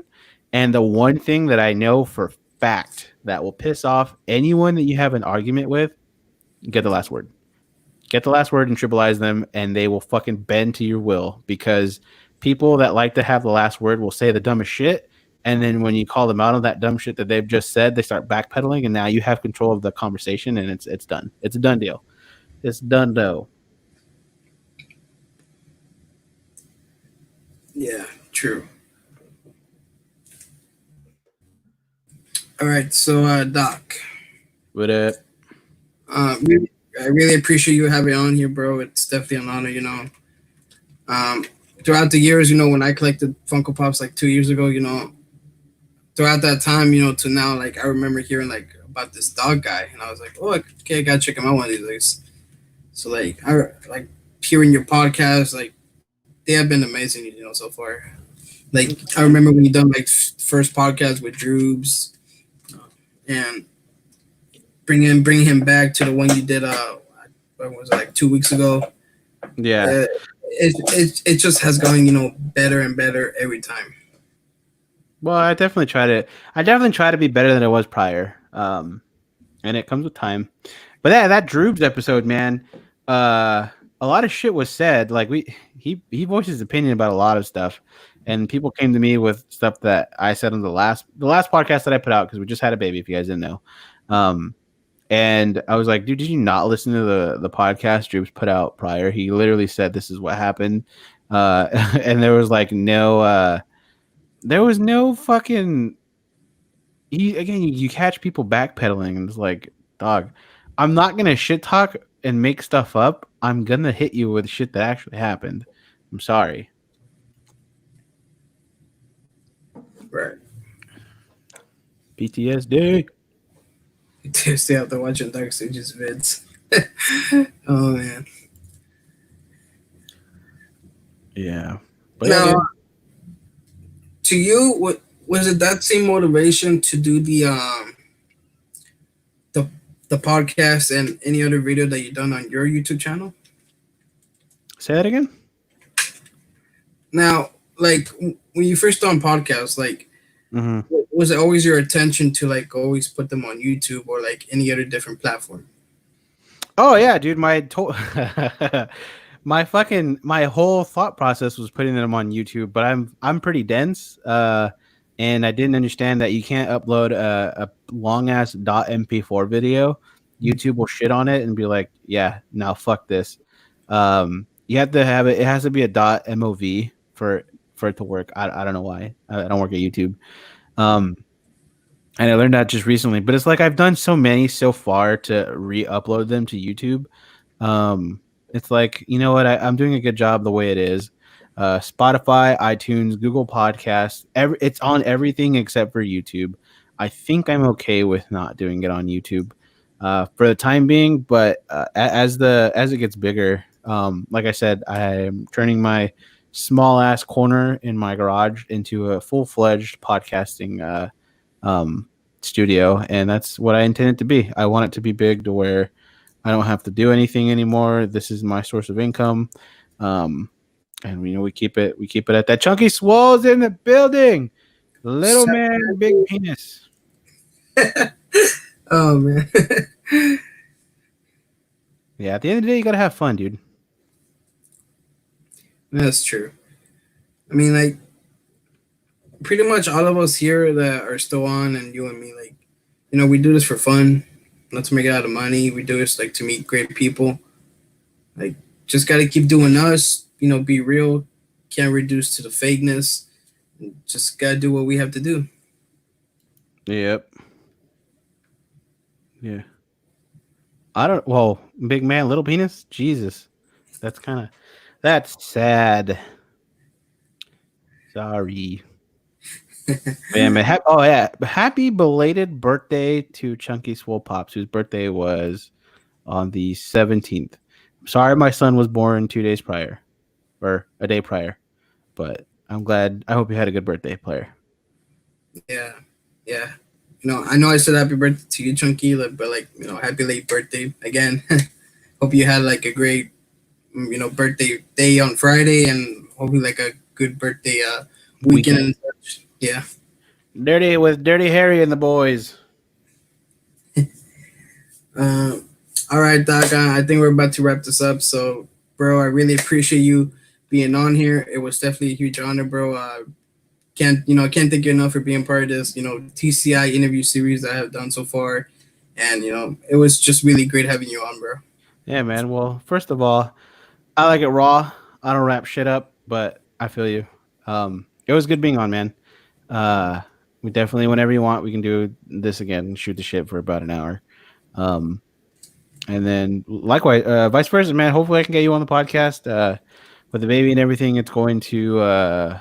and the one thing that I know for fact that will piss off anyone that you have an argument with, get the last word. Get the last word and trivialize them, and they will fucking bend to your will because people that like to have the last word will say the dumbest shit. And then when you call them out on that dumb shit that they've just said, they start backpedaling, and now you have control of the conversation, and it's done. It's a done deal. It's done though. yeah. True. All right, so Doc, But really, I really appreciate you having on here, bro. It's definitely an honor. Um, throughout the years, when I collected Funko Pops like 2 years ago, throughout that time, to now, like I remember hearing like about this dog guy, and I was like, oh, okay, I gotta check him out one of these days. So like, I like hearing your podcast, like they have been amazing, so far. Like I remember when you done like first podcast with Droobs, and bringing him back to the one you did. When was it, like 2 weeks ago? yeah. It just has gone better and better every time. Well, I definitely try to be better than I was prior. And it comes with time. But that Droobs episode, man, a lot of shit was said. Like he voiced his opinion about a lot of stuff, and people came to me with stuff that I said on the last podcast that I put out because we just had a baby. If you guys didn't know, and I was like, dude, did you not listen to the podcast Droobs put out prior? He literally said this is what happened, and there was like no fucking again, you catch people backpedaling and it's like, dog, I'm not gonna shit talk and make stuff up. I'm gonna hit you with shit that actually happened. I'm sorry. Right. PTSD. Stay out there watching Dark Stages vids. Oh man. Yeah. But yeah, Now, dude. to you, what was it? That same motivation to do the the podcast and any other video that you done on your YouTube channel? Say that again. Now, like when you first done podcasts, like Hmm. was it always your intention to like always put them on YouTube or like any other different platform? Oh yeah, dude. My whole thought process was putting them on YouTube, but I'm pretty dense. And I didn't understand that you can't upload a long ass .mp4 video. YouTube will shit on it and be like, yeah, now fuck this. You have to have it. It has to be a .mov for it to work. I don't know why. I don't work at YouTube. Um, and I learned that just recently. But it's like I've done so many so far to re-upload them to YouTube. It's like, you know what? I'm doing a good job the way it is. Spotify, iTunes, Google Podcasts, it's on everything except for YouTube. I think I'm okay with not doing it on YouTube for the time being, but as it gets bigger, like I said, I'm turning my small ass corner in my garage into a full fledged podcasting um, studio, and that's what I intend it to be. I want it to be big to where I don't have to do anything anymore. This is my source of income. Um, and we keep it at that. Chunky Swole's in the building. Little man, big penis. Oh man. Yeah, at the end of the day, you gotta have fun, dude. That's true. I mean, like, pretty much all of us here that are still on, and you and me, like, we do this for fun, not to make a lot of money. We do this like to meet great people. Like, just gotta keep doing us. Be real. Can't reduce to the fakeness. Just gotta do what we have to do. Yep. Yeah. I don't. Well, big man, little penis. Jesus, that's kind of that's sad. Sorry. Yeah, man. Oh yeah, happy belated birthday to Chunky Swole Pops, whose birthday was on the 17th. Sorry, my son was born 2 days prior, or a day prior, but I'm glad. I hope you had a good birthday, player. Yeah, yeah. I know I said happy birthday to you, Chunky, but like, happy late birthday again. Hope you had like a great, birthday day on Friday, and hopefully like a good birthday weekend and such. Yeah. Dirty with Dirty Harry and the boys. Uh, all right, Doc. I think we're about to wrap this up. So, bro, I really appreciate you being on here. It was definitely a huge honor, bro. Can't thank you enough for being part of this, TCI interview series that I have done so far, and it was just really great having you on, bro. Yeah, man. Well, first of all, I like it raw. I don't wrap shit up, but I feel you. It was good being on, man. Uh, we definitely, whenever you want, we can do this again and shoot the shit for about an hour. Um, and then likewise, vice versa, man. Hopefully, I can get you on the podcast. With the baby and everything, it's going to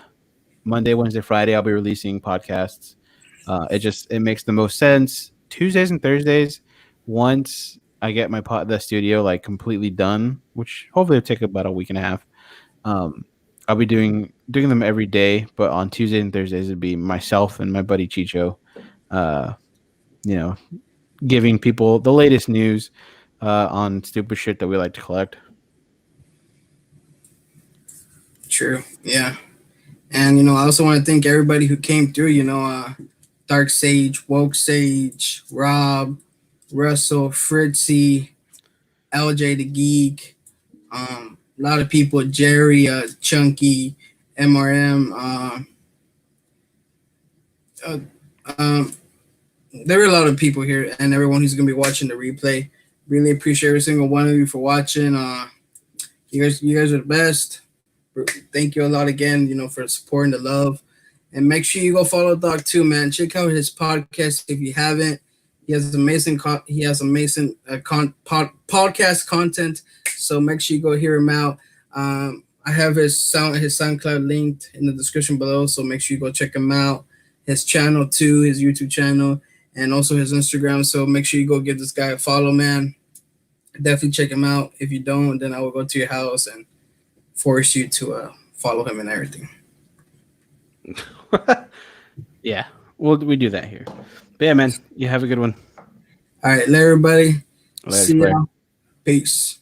Monday, Wednesday, Friday. I'll be releasing podcasts. It makes the most sense. Tuesdays and Thursdays. Once I get the studio like completely done, which hopefully will take about a week and a half. I'll be doing them every day, but on Tuesdays and Thursdays it'd be myself and my buddy Chicho, uh, you know, giving people the latest news on stupid shit that we like to collect. True. Yeah. And I also want to thank everybody who came through. Dark Sage, Woke Sage, Rob, Russell, Fritzy, LJ the Geek, a lot of people, Jerry, Chunky, MRM. Uh, um, there were a lot of people here, and everyone who's gonna be watching the replay. Really appreciate every single one of you for watching. You guys are the best. Thank you a lot again, for supporting the love. And make sure you go follow Doc too, man. Check out his podcast if you haven't. He has amazing podcast content. So make sure you go hear him out. I have his SoundCloud linked in the description below. So make sure you go check him out. His channel too, his YouTube channel, and also his Instagram. So make sure you go give this guy a follow, man. Definitely check him out. If you don't, then I will go to your house and force you to follow him and everything. Yeah, we do that here. But yeah, man, you have a good one. All right, let everybody. Later, See y'all. Peace.